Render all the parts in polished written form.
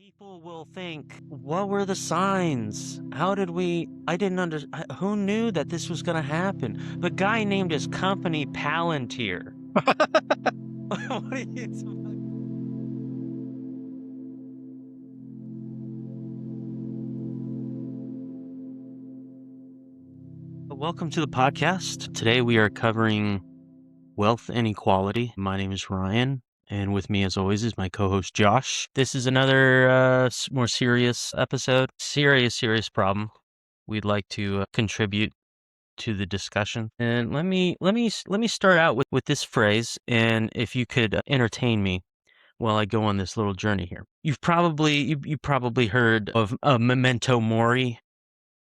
People will think, what were the signs? I didn't who knew that this was going to happen? The guy named his company Palantir. What are you Welcome to the podcast. Today we are covering wealth inequality. My name is Ryan, and with me as always is my co-host Josh. This is another more serious episode. Serious problem. We'd like to contribute to the discussion. And let me start out with this phrase, and if you could entertain me while I go on this little journey here. You probably heard of memento mori.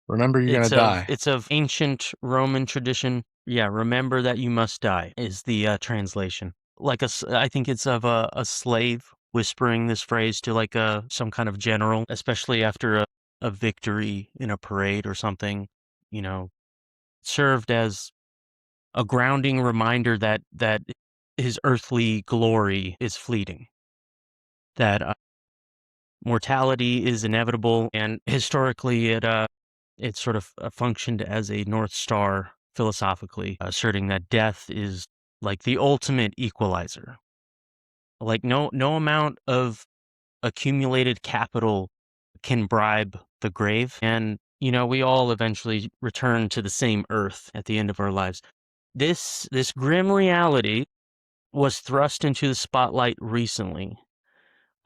Remember, you're gonna die. It's of ancient Roman tradition. Yeah, remember that you must die is the translation. I think it's of a slave whispering this phrase to like some kind of general, especially after a victory in a parade or something. You know, served as a grounding reminder that his earthly glory is fleeting, that mortality is inevitable, and historically it sort of functioned as a North Star philosophically, asserting that death is like the ultimate equalizer. Like no amount of accumulated capital can bribe the grave, and we all eventually return to the same earth at the end of our lives. This grim reality was thrust into the spotlight recently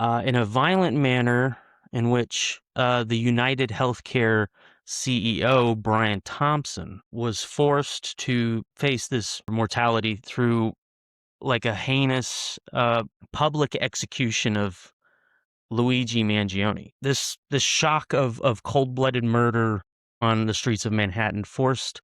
in a violent manner in which the United Healthcare CEO, Brian Thompson, was forced to face this mortality through like a heinous public execution of Luigi Mangione. This shock of cold-blooded murder on the streets of Manhattan forced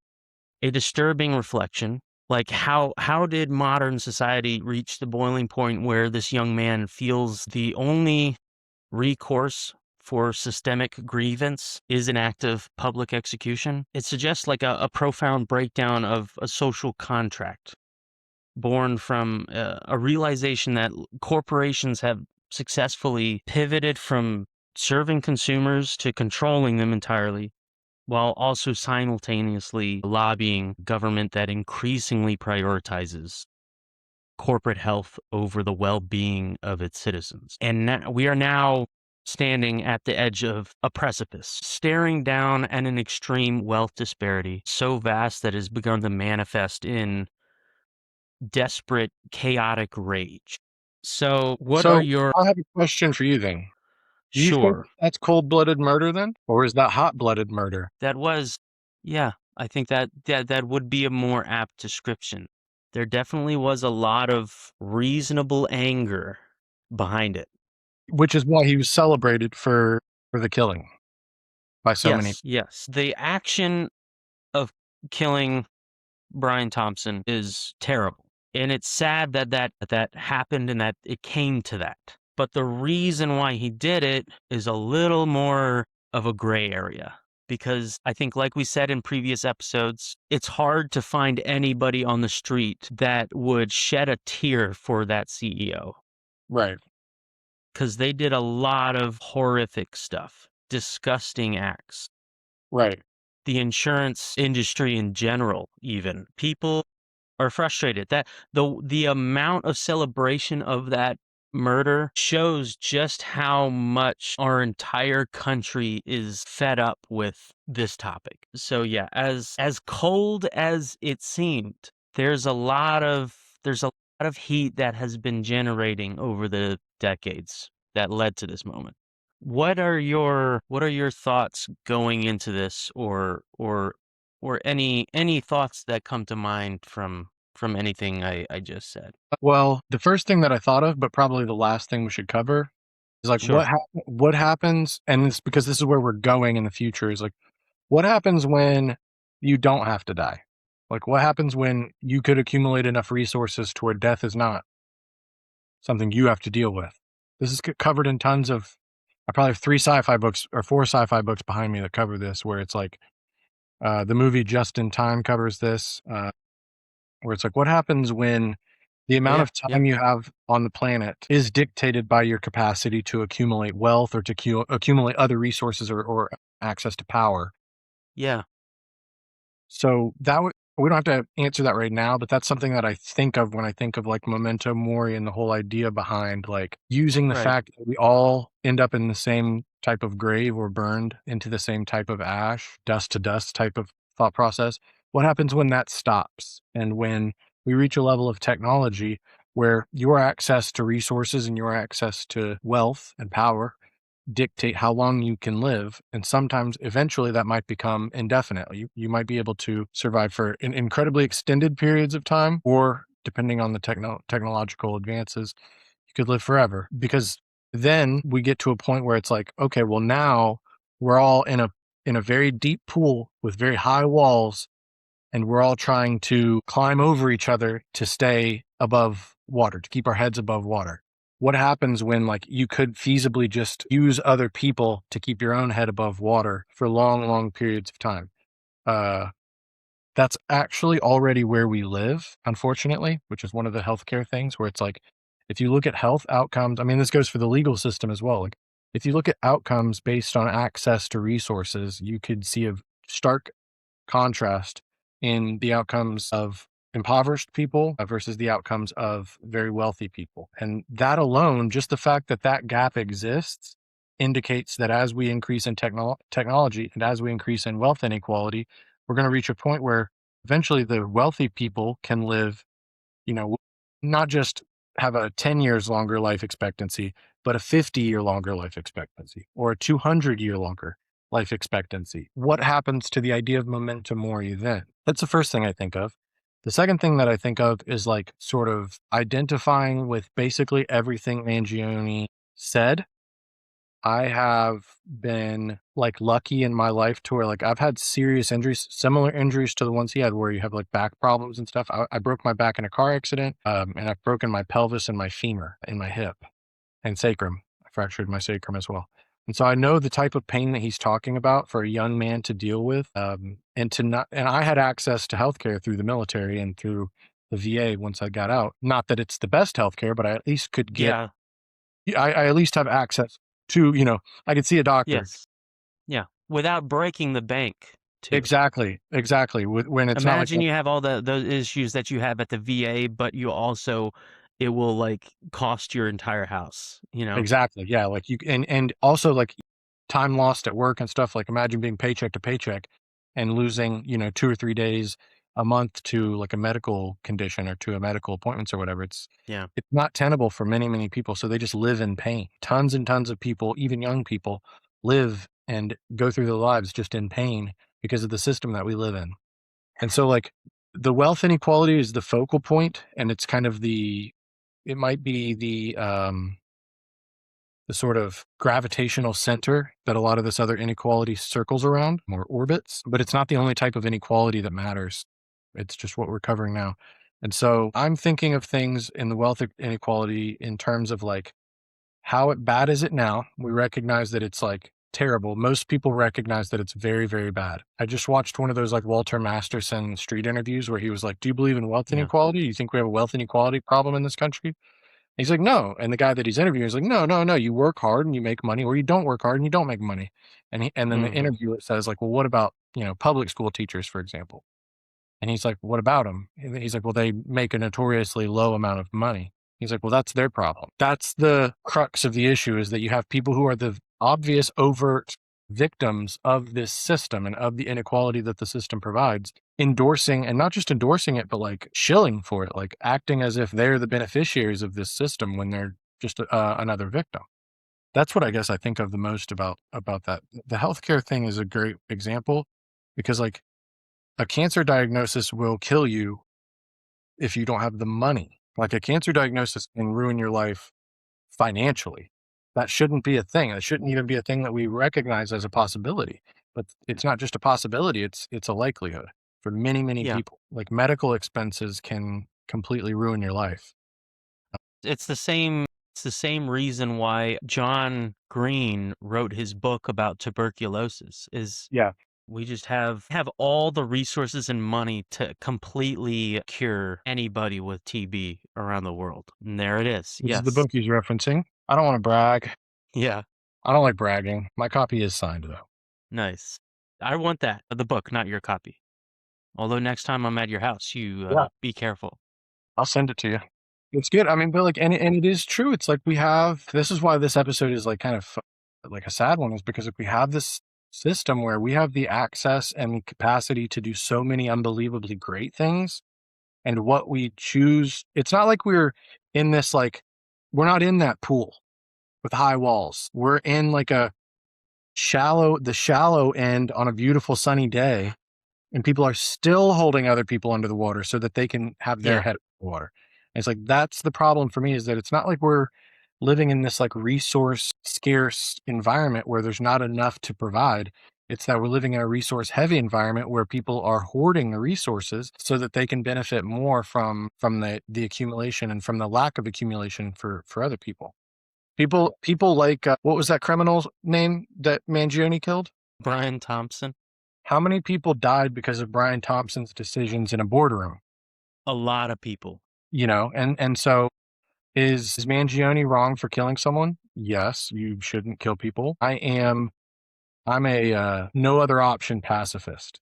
a disturbing reflection. Like how did modern society reach the boiling point where this young man feels the only recourse for systemic grievance is an act of public execution? It suggests like a profound breakdown of a social contract born from a realization that corporations have successfully pivoted from serving consumers to controlling them entirely, while also simultaneously lobbying government that increasingly prioritizes corporate health over the well-being of its citizens. And we are now standing at the edge of a precipice, staring down at an extreme wealth disparity so vast that it has begun to manifest in desperate, chaotic rage. So what are So your... I have a question for you then. Do you think Sure. that's cold-blooded murder then? Or is that hot-blooded murder? That was, yeah, I think that would be a more apt description. There definitely was a lot of reasonable anger behind it. Which is why he was celebrated for the killing by so many. Yes. The action of killing Brian Thompson is terrible. And it's sad that happened and that it came to that. But the reason why he did it is a little more of a gray area. Because I think, like we said in previous episodes, it's hard to find anybody on the street that would shed a tear for that CEO. Right. Because they did a lot of horrific stuff, disgusting acts. Right. The insurance industry in general, even. People are frustrated that the amount of celebration of that murder shows just how much our entire country is fed up with this topic. So yeah, as cold as it seemed, there's a lot of heat that has been generating over the decades that led to this moment. What are your thoughts going into this, or any thoughts that come to mind from anything I just said? Well, the first thing that I thought of, but probably the last thing we should cover, is like Sure. what happens, and it's because this is where we're going in the future, is like what happens when you don't have to die? Like what happens when you could accumulate enough resources to where death is not something you have to deal with? This is covered in tons of. I probably have 3 sci-fi books or 4 sci-fi books behind me that cover this, where it's like the movie Just in Time covers this, where it's like, what happens when The amount Yeah, of yeah, time you have on the planet is dictated by your capacity to accumulate wealth or to accumulate other resources or access to power. yeah, So that would we don't have to answer that right now, but that's something that I think of when I think of like memento mori and the whole idea behind like using the right. fact that we all end up in the same type of grave or burned into the same type of ash, dust to dust type of thought process. What happens when that stops and when we reach a level of technology where your access to resources and your access to wealth and power dictate how long you can live, and sometimes eventually that might become indefinite. You might be able to survive for incredibly extended periods of time, or depending on the technological advances, you could live forever. Because then we get to a point where it's like, okay, well now we're all in a very deep pool with very high walls, and we're all trying to climb over each other to stay above water, to keep our heads above water. What happens when like you could feasibly just use other people to keep your own head above water for long, long periods of time? Uh, that's actually already where we live, unfortunately, which is one of the healthcare things where it's like, if you look at health outcomes, I mean, this goes for the legal system as well. Like, if you look at outcomes based on access to resources, you could see a stark contrast in the outcomes of impoverished people versus the outcomes of very wealthy people. And that alone, just the fact that that gap exists, indicates that as we increase in technology and as we increase in wealth inequality, we're going to reach a point where eventually the wealthy people can live, you know, not just have a 10 years longer life expectancy, but a 50-year longer life expectancy or a 200-year longer life expectancy. What happens to the idea of memento mori then? That's the first thing I think of. The second thing that I think of is like sort of identifying with basically everything Mangione said. I have been like lucky in my life to where like I've had serious injuries, similar injuries to the ones he had, where you have like back problems and stuff. I broke my back in a car accident, and I've broken my pelvis and my femur in my hip and sacrum. I fractured my sacrum as well. And so I know the type of pain that he's talking about for a young man to deal with, and to not. And I had access to healthcare through the military and through the VA once I got out. Not that it's the best healthcare, but I at least could get Yeah, yeah, I at least have access to, I could see a doctor. yes, yeah, without breaking the bank too. Exactly, exactly. When it's not like Imagine you have all those issues that you have at the VA, but you also it will, like, cost your entire house, you know? exactly, yeah, like you and also like time lost at work and stuff. Like imagine being paycheck to paycheck and losing, 2 or 3 days a month to like a medical condition or to a medical appointments or whatever. Yeah, It's not tenable for many, many people. So they just live in pain. Tons and tons of people, even young people, live and go through their lives just in pain because of the system that we live in. And so like the wealth inequality is the focal point, and it's kind of it might be the sort of gravitational center that a lot of this other inequality circles around or orbits, but it's not the only type of inequality that matters. It's just what we're covering now. And so I'm thinking of things in the wealth inequality in terms of like how bad is it now? We recognize that it's like terrible. Most people recognize that it's very, very bad. I just watched one of those like Walter Masterson street interviews where he was like, "Do you believe in wealth yeah, inequality? You think we have a wealth inequality problem in this country?" He's like, "No." And the guy that he's interviewing is like, "No, no, no. You work hard and you make money, or you don't work hard and you don't make money." And then the mhm, interviewer says, like, "Well, what about, public school teachers, for example?" And he's like, "What about them?" And he's like, "Well, they make a notoriously low amount of money." He's like, "Well, that's their problem." That's the crux of the issue, is that you have people who are the obvious overt victims of this system and of the inequality that the system provides, endorsing, and not just endorsing it, but like shilling for it, like acting as if they're the beneficiaries of this system when they're just another victim. That's what I guess I think of the most about that. The healthcare thing is a great example because like a cancer diagnosis will kill you if you don't have the money. Like a cancer diagnosis can ruin your life financially. That shouldn't be a thing. It shouldn't even be a thing that we recognize as a possibility. But it's not just a possibility, it's a likelihood for many, many yeah. people. Like medical expenses can completely ruin your life. It's the same reason why John Green wrote his book about tuberculosis is Yeah. We just have all the resources and money to completely cure anybody with TB around the world. And there it is. This is the Yes. book he's referencing. I don't want to brag. Yeah. I don't like bragging. My copy is signed, though. Nice. I want that. The book, not your copy. Although next time I'm at your house, you Yeah, be careful. I'll send it to you. It's good. I mean, but like, and it is true. It's like we have. This is why this episode is like kind of like a sad one, is because like we have this system where we have the access and the capacity to do so many unbelievably great things, and what we choose. It's not like we're in this like we're not in that pool with high walls. We're in like the shallow end on a beautiful sunny day, and people are still holding other people under the water so that they can have their Yeah. head in the water. And it's like that's the problem for me, is that it's not like we're living in this like resource scarce environment where there's not enough to provide. It's that we're living in a resource heavy environment where people are hoarding the resources so that they can benefit more from the accumulation and from the lack of accumulation for other people. People like what was that criminal's name that Mangione killed? Brian Thompson. How many people died because of Brian Thompson's decisions in a boardroom? A lot of people. And so is Mangione wrong for killing someone? Yes, you shouldn't kill people. I'm a no other option pacifist.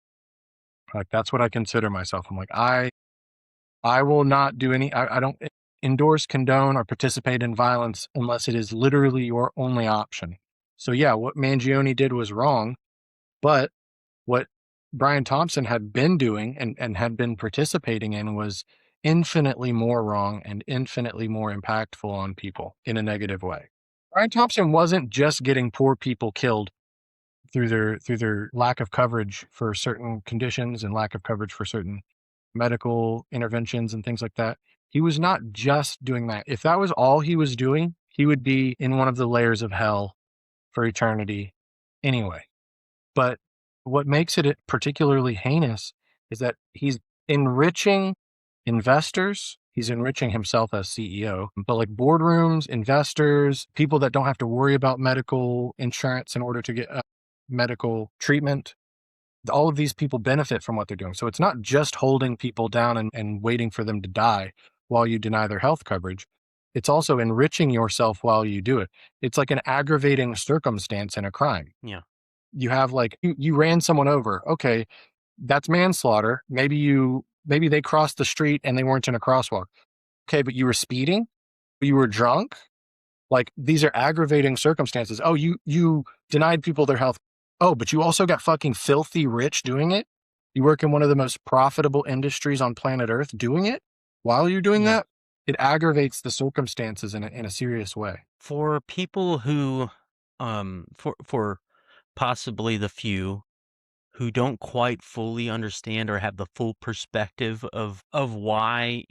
Like that's what I consider myself. I'm like I will not do any. I don't endorse, condone, or participate in violence unless it is literally your only option. So yeah, what Mangione did was wrong, but what Brian Thompson had been doing and had been participating in was infinitely more wrong and infinitely more impactful on people in a negative way. Brian Thompson wasn't just getting poor people killed through their lack of coverage for certain conditions and lack of coverage for certain medical interventions and things like that. He was not just doing that. If that was all he was doing, he would be in one of the layers of hell for eternity anyway. But what makes it particularly heinous is that he's enriching investors. He's enriching himself as CEO, but like boardrooms, investors, people that don't have to worry about medical insurance in order to get medical treatment. All of these people benefit from what they're doing. So it's not just holding people down and waiting for them to die while you deny their health coverage. It's also enriching yourself while you do it. It's like an aggravating circumstance in a crime. Yeah. You have like you ran someone over. Okay, that's manslaughter. Maybe they crossed the street and they weren't in a crosswalk. Okay, but you were speeding, you were drunk. Like these are aggravating circumstances. Oh, you denied people their health. Oh, but you also got fucking filthy rich doing it. You work in one of the most profitable industries on planet Earth doing it. While you're doing Yeah. that, it aggravates the circumstances in a serious way. For people who, for possibly the few who don't quite fully understand or have the full perspective of why,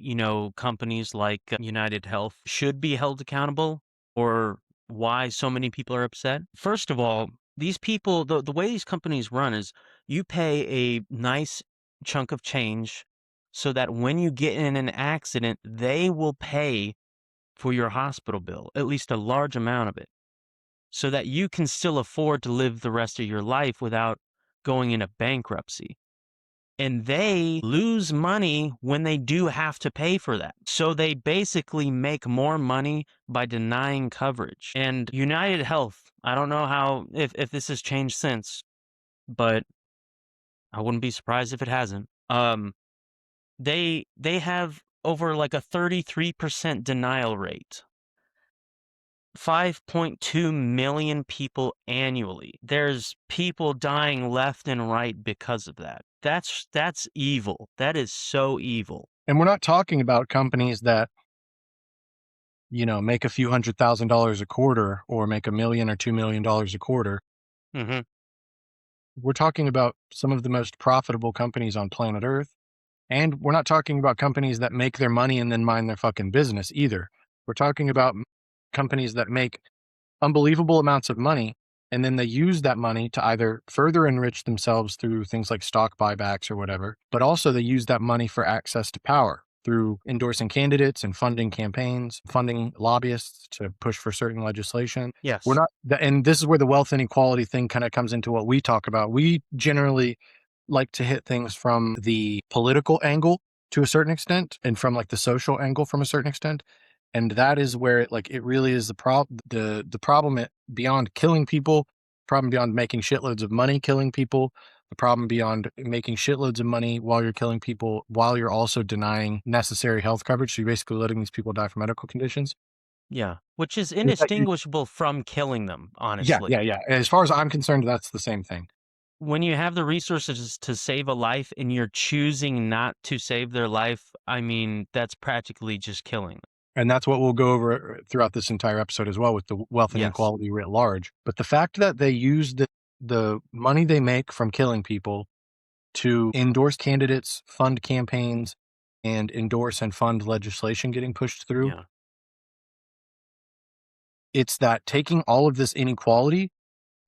companies like United Health should be held accountable, or why so many people are upset. First of all, these people, the way these companies run is you pay a nice chunk of change so that when you get in an accident, they will pay for your hospital bill, at least a large amount of it, so that you can still afford to live the rest of your life without going into bankruptcy. And they lose money when they do have to pay for that. So they basically make more money by denying coverage. And United Health, I don't know how if this has changed since, but I wouldn't be surprised if it hasn't. They have over like a 33% denial rate. 5.2 million people annually. There's people dying left and right because of that. That's evil. That is so evil. And we're not talking about companies that make a few $100,000 a quarter or make $1 million or $2 million a quarter. Mhm. We're talking about some of the most profitable companies on planet Earth. And we're not talking about companies that make their money and then mind their fucking business either. We're talking about companies that make unbelievable amounts of money, and then they use that money to either further enrich themselves through things like stock buybacks or whatever, but also they use that money for access to power. through endorsing candidates and funding campaigns, funding lobbyists to push for certain legislation. We're Yes. not, and this is where the wealth inequality thing kind of comes into what we talk about. We generally like to hit things from the political angle to a certain extent and from like the social angle from a certain extent. And that is where it really is the problem beyond killing people, problem beyond making shitloads of money killing people, the problem beyond making shitloads of money while you're killing people, while you're also denying necessary health coverage. So you're basically letting these people die from medical conditions. Yeah. Which is Is that you indistinguishable from killing them, Yeah, honestly. yeah, yeah. As far as I'm concerned, that's the same thing. When you have the resources to save a life and you're choosing not to save their life, I mean, that's practically just killing them. And that's what we'll go over throughout this entire episode as well with the wealth Yes. inequality writ large. But the fact that they use the money they make from killing people to endorse candidates, fund campaigns, and endorse and fund legislation getting pushed through, Yeah. it's that taking all of this inequality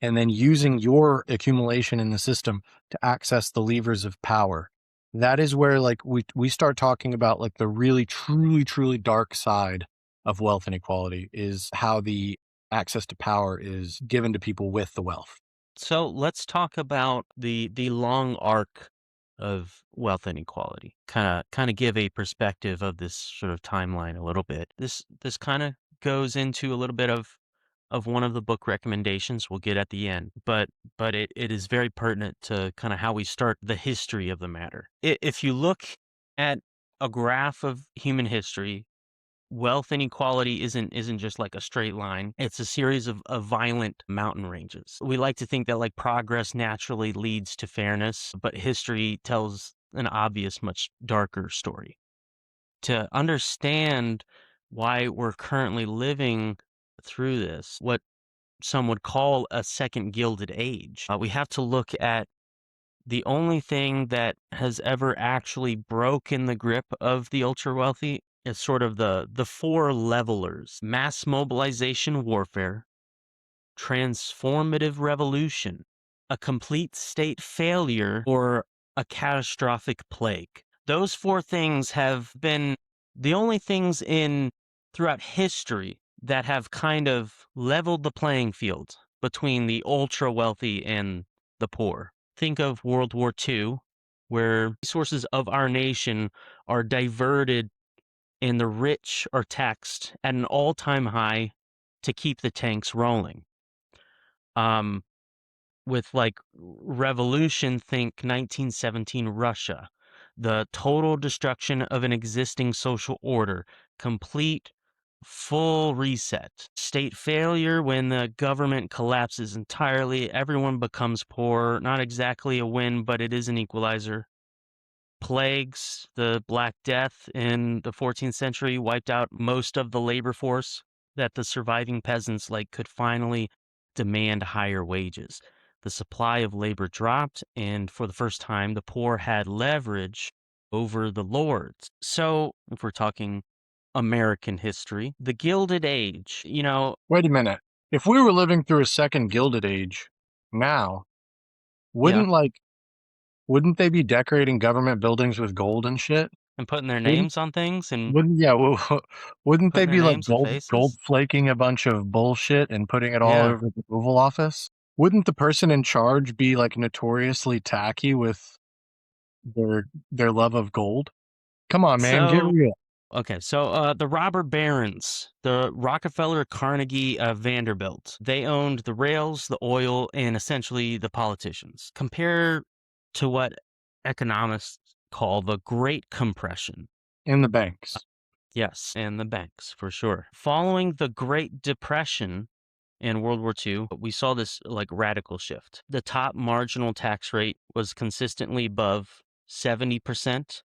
and then using your accumulation in the system to access the levers of power. That is where like we start talking about like the really truly truly dark side of wealth inequality is how the access to power is given to people with the wealth. So let's talk about the long arc of wealth inequality. Kind of give a perspective of this sort of timeline a little bit. This kind of goes into a little bit of one of the book recommendations we'll get at the end, but it is very pertinent to kind of how we start the history of the matter. If you look at a graph of human history, wealth inequality isn't just like a straight line. It's a series of violent mountain ranges. We like to think that like progress naturally leads to fairness, but history tells an obvious, much darker story. To understand why we're currently living through this, what some would call a second gilded age, we have to look at the only thing that has ever actually broken the grip of the ultra wealthy is sort of the four levelers: mass mobilization warfare, transformative revolution, a complete state failure, or a catastrophic plague. Those four things have been the only things in throughout history that have kind of leveled the playing field between the ultra wealthy and the poor. Think of World War II, where resources of our nation are diverted and the rich are taxed at an all-time high to keep the tanks rolling. Um, with like revolution, think 1917 Russia, the total destruction of an existing social order, complete full reset. State failure, when the government collapses entirely, everyone becomes poor. Not exactly a win, but it is an equalizer. Plagues, the Black Death in the 14th century wiped out most of the labor force that the surviving peasants like could finally demand higher wages. The supply of labor dropped, and for the first time, the poor had leverage over the lords. So, if we're talking American history, the Gilded Age, Wait a minute. If we were living through a second gilded age now, yeah, wouldn't like wouldn't they be decorating government buildings with gold and shit? and putting their Wouldn't names on things and Wouldn't yeah, wouldn't they putting their be like names and gold faces. flaking a bunch of bullshit and putting it all Yeah. over the Oval Office? Wouldn't the person in charge be like notoriously tacky with their love of gold? Come on, man, get So real. Okay, so the robber barons, the Rockefeller, Carnegie, Vanderbilt, they owned the rails, the oil, and essentially the politicians. Compare to what economists call the Great Compression. In the banks. Yes, and the banks, for sure. Following the Great Depression in World War II, we saw this like radical shift. The top marginal tax rate was consistently above 70%,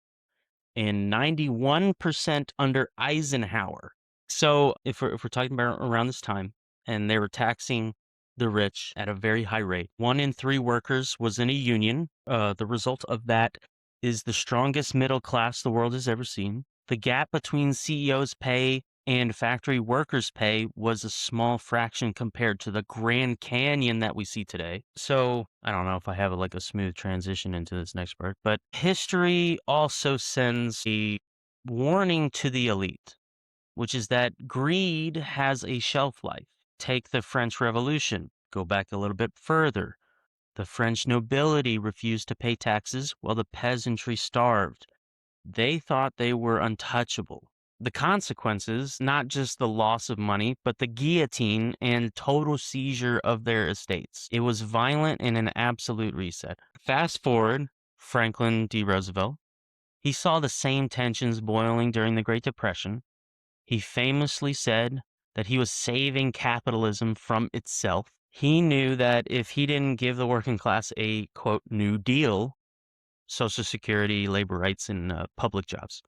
and 91% under Eisenhower. So if we're talking about around this time, and they were taxing the rich at a very high rate, 1 in 3 workers was in a union. The result of that is the strongest middle class the world has ever seen. The gap between CEOs' pay and factory workers' pay was a small fraction compared to the Grand Canyon that we see today. So I don't know if I have like a smooth transition into this next part, but history also sends a warning to the elite, which is that greed has a shelf life. Take the French Revolution, go back a little bit further. The French nobility refused to pay taxes while the peasantry starved. They thought they were untouchable. The consequences, not just the loss of money, but the guillotine and total seizure of their estates. It was violent and an absolute reset. Fast forward, Franklin D. Roosevelt. He saw the same tensions boiling during the Great Depression. He famously said that he was saving capitalism from itself. He knew that if he didn't give the working class a, quote, New Deal, Social Security, labor rights, and public jobs,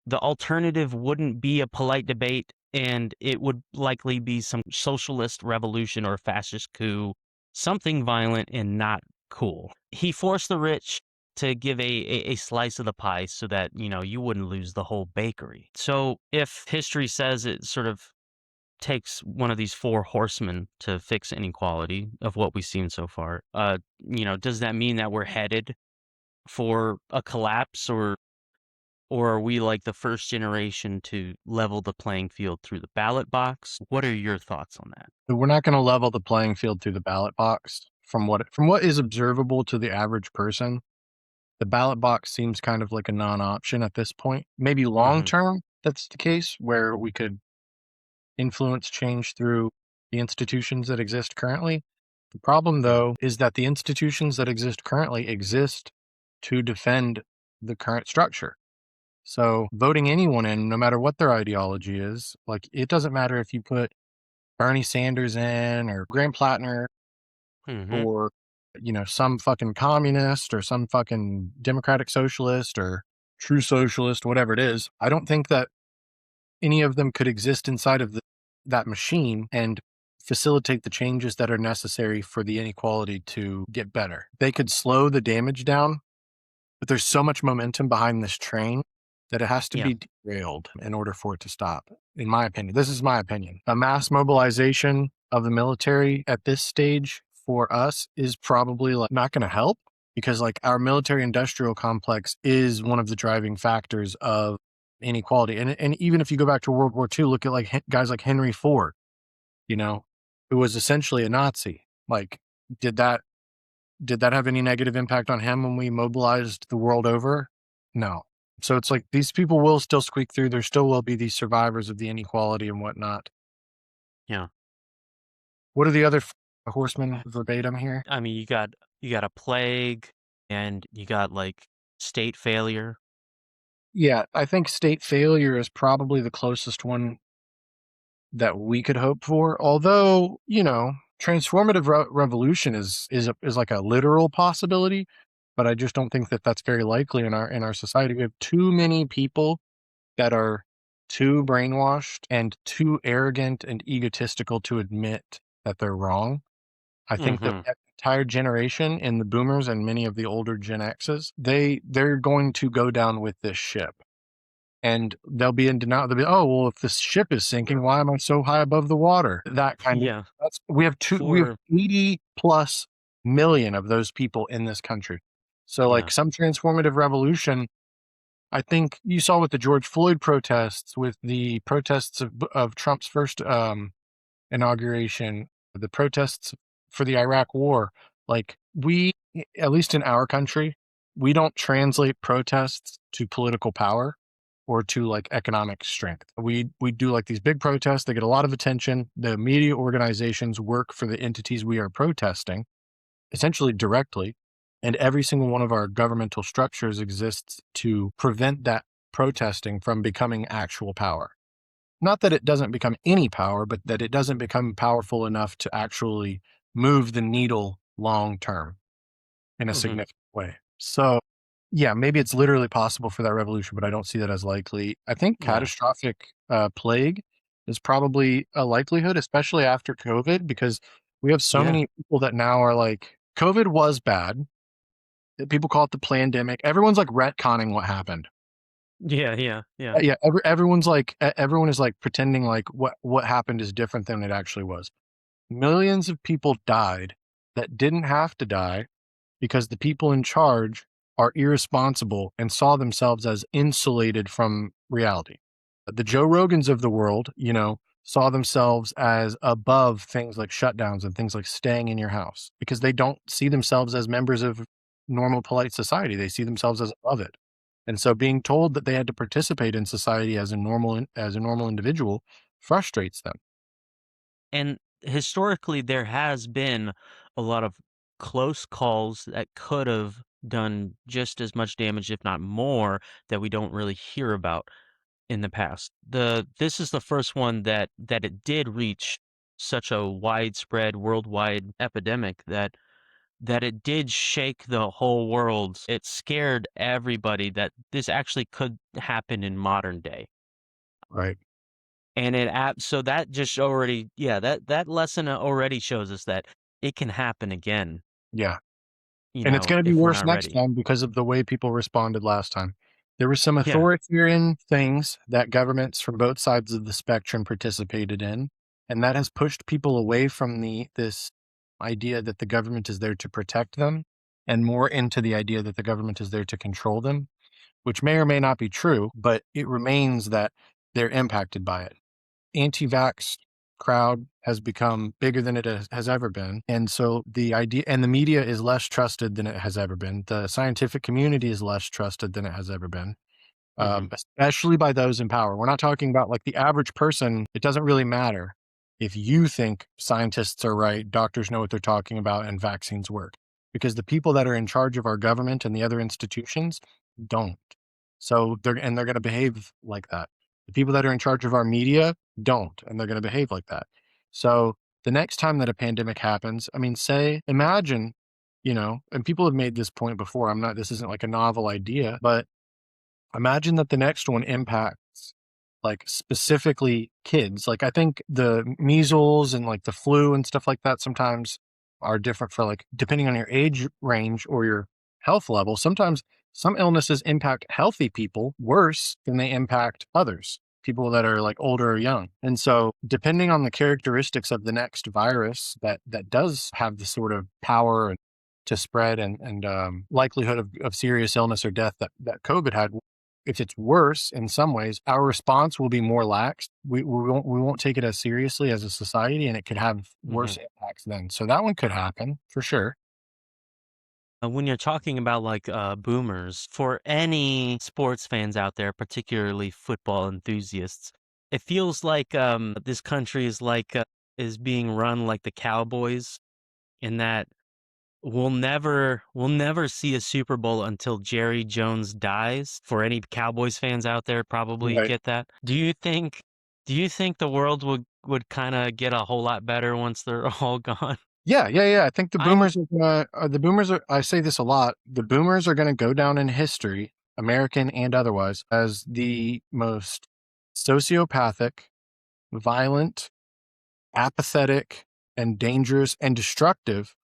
the alternative wouldn't be a polite debate, and it would likely be some socialist revolution or fascist coup, something violent and not cool. He forced the rich to give a slice of the pie so that, you wouldn't lose the whole bakery. So if history says it sort of takes one of these four horsemen to fix inequality of what we've seen so far, does that mean that we're headed for a collapse, or are we like the first generation to level the playing field through the ballot box? What are your thoughts on that? But we're not going to level the playing field through the ballot box. From what is observable to the average person, the ballot box seems kind of like a non-option at this point. Maybe long Hmm. term, that's the case where we could influence change through the institutions that exist currently. The problem, Yeah. though, is that the institutions that exist currently exist to defend the current structure. So voting anyone in, no matter what their ideology is, like it doesn't matter if you put Bernie Sanders in or Graham Plattner Hmm. or some fucking communist or some fucking democratic socialist or true socialist, whatever it is. I don't think that any of them could exist inside of that machine and facilitate the changes that are necessary for the inequality to get better. They could slow the damage down, but there's so much momentum behind this train that it has to Yeah. be derailed in order for it to stop, in my opinion. This is my opinion. A mass mobilization of the military at this stage for us is probably like not going to help because like our military industrial complex is one of the driving factors of inequality. And even if you go back to World War II, look at like guys like Henry Ford, you know, who was essentially a Nazi. Like, did that did that have any negative impact on him when we mobilized the world over? No. So it's like these people will still squeak through. There still will be these survivors of the inequality and whatnot. Yeah. What are the other horsemen verbatim here? I mean, you got a plague, and you got like state failure. Yeah, I think state failure is probably the closest one that we could hope for. Although, transformative revolution is like a literal possibility, but I just don't think that that's very likely in our society. We have too many people that are too brainwashed and too arrogant and egotistical to admit that they're wrong. I think that Hmm. that entire generation and the boomers and many of the older Gen X's, they're going to go down with this ship. And they'll be in denial. They'll be, oh well, if this ship is sinking, why am I so high above the water? That kind of Yeah. that's we have For 80 plus million of those people in this country. So yeah. like some transformative revolution, I think you saw with the George Floyd protests, with the protests of Trump's first inauguration, the protests for the Iraq war. Like at least in our country, we don't translate protests to political power or to like economic strength. We do like these big protests. They get a lot of attention. The media organizations work for the entities we are protesting essentially directly. And every single one of our governmental structures exists to prevent that protesting from becoming actual power. Not that it doesn't become any power, but that it doesn't become powerful enough to actually move the needle long term in a Hmm. significant way. So, yeah, maybe it's literally possible for that revolution, but I don't see that as likely. I think Yeah. catastrophic plague is probably a likelihood, especially after COVID, because we have so Yeah. many people that now are like, COVID was bad. People call it the pandemic. Everyone's like retconning what happened. Yeah. Yeah. Yeah. Yeah, everyone's like, everyone is like pretending like what happened is different than it actually was. Millions of people died that didn't have to die because the people in charge are irresponsible and saw themselves as insulated from reality. The Joe Rogans of the world, saw themselves as above things like shutdowns and things like staying in your house because they don't see themselves as members of normal, polite society. They see themselves as above it. And so being told that they had to participate in society as a normal individual frustrates them. And historically, there has been a lot of close calls that could have done just as much damage, if not more, that we don't really hear about in the past. This is the first one that it did reach such a widespread worldwide epidemic that it did shake the whole world. It scared everybody that this actually could happen in modern day. Right. And so that just already, yeah, that lesson already shows us that it can happen again, Yeah. And it's going to be if we're worse not next ready. time because of the way people responded last time. There were some Yeah. authoritarian things that governments from both sides of the spectrum participated in, and that has pushed people away from this idea that the government is there to protect them and more into the idea that the government is there to control them, which may or may not be true, but it remains that they're impacted by it. Anti-vax crowd has become bigger than it has ever been. And so the idea and the media is less trusted than it has ever been. The scientific community is less trusted than it has ever been, Mhm. especially by those in power. We're not talking about like the average person. It doesn't really matter if you think scientists are right, doctors know what they're talking about, and vaccines work, because the people that are in charge of our government and the other institutions don't. So they're going to behave like that. The people that are in charge of our media don't, and they're going to behave like that. So the next time that a pandemic happens, I mean, imagine, and people have made this point before. This isn't like a novel idea, but imagine that the next one impacts like specifically kids. Like I think the measles and like the flu and stuff like that sometimes are different for like depending on your age range or your health level. Sometimes some illnesses impact healthy people worse than they impact others, people that are like older or young. And so depending on the characteristics of the next virus that does have the sort of power to spread and likelihood of serious illness or death that COVID had, if it's worse in some ways, our response will be more lax. We won't take it as seriously as a society, and it could have worse Mhm. impacts then. So that one could happen for sure. When you're talking about like boomers, for any sports fans out there, particularly football enthusiasts, it feels like this country is being run like the Cowboys in that we'll never see a Super Bowl until Jerry Jones dies. For any Cowboys fans out there, probably Right. get that. Do you think the world would kind of get a whole lot better once they're all gone? Yeah, yeah, yeah. I think I'm the boomers are. I say this a lot. The boomers are gonna go down in history, American and otherwise, as the most sociopathic, violent, apathetic, and dangerous and destructive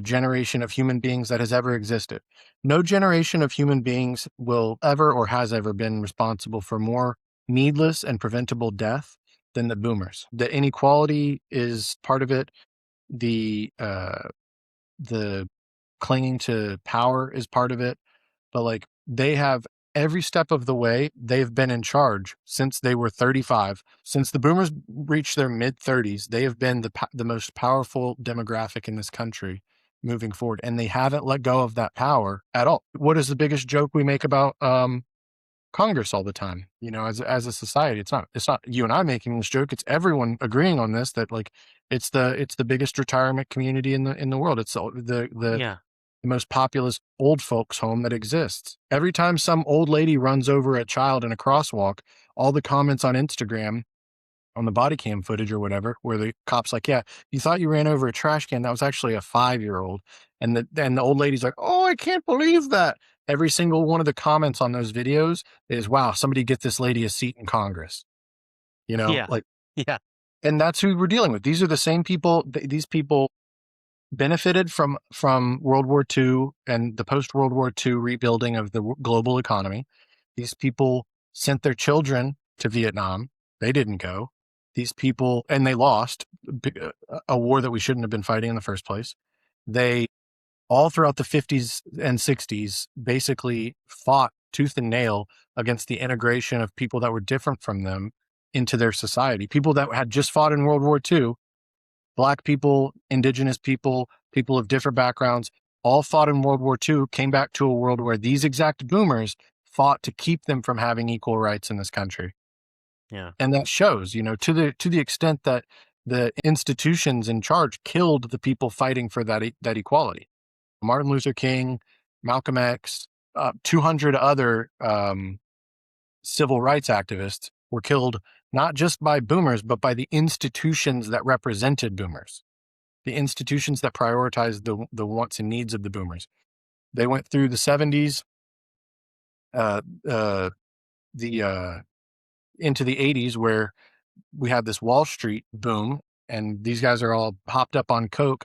generation of human beings that has ever existed. No generation of human beings will ever or has ever been responsible for more needless and preventable death than the boomers. The inequality is part of it. The clinging to power is part of it, but like they have every step of the way, they've been in charge since they were 35. Since the boomers reached their mid 30s, they have been the most powerful demographic in this country moving forward, and they haven't let go of that power at all. What is the biggest joke we make about Congress all the time? As a society, it's not you and I making this joke. It's everyone agreeing on this that like it's the biggest retirement community in the world. It's Yeah. the most populous old folks home that exists. Every time some old lady runs over a child in a crosswalk, all the comments on Instagram on the body cam footage or whatever, where the cop's like, "Yeah, you thought you ran over a trash can. That was actually a 5-year old." And the old lady's like, "Oh, I can't believe that." Every single one of the comments on those videos is, "Wow, somebody get this lady a seat in Congress." Yeah. Like, Yeah. and that's who we're dealing with. These are the same people. These people benefited from World War II and the post World War II rebuilding of the global economy. These people sent their children to Vietnam. They didn't go. These people, and they lost a war that we shouldn't have been fighting in the first place. They all throughout the 50s and 60s basically fought tooth and nail against the integration of people that were different from them into their society. People that had just fought in World War II, Black people, indigenous people, people of different backgrounds, all fought in World War II, came back to a world where these exact boomers fought to keep them from having equal rights in this country. Yeah. And that shows, to the extent that the institutions in charge killed the people fighting for that equality. Martin Luther King, Malcolm X, 200 other civil rights activists were killed not just by boomers, but by the institutions that represented boomers, the institutions that prioritized the wants and needs of the boomers. They went through the 70s, uh, uh, the into the 80s, where we had this Wall Street boom, and these guys are all hopped up on coke,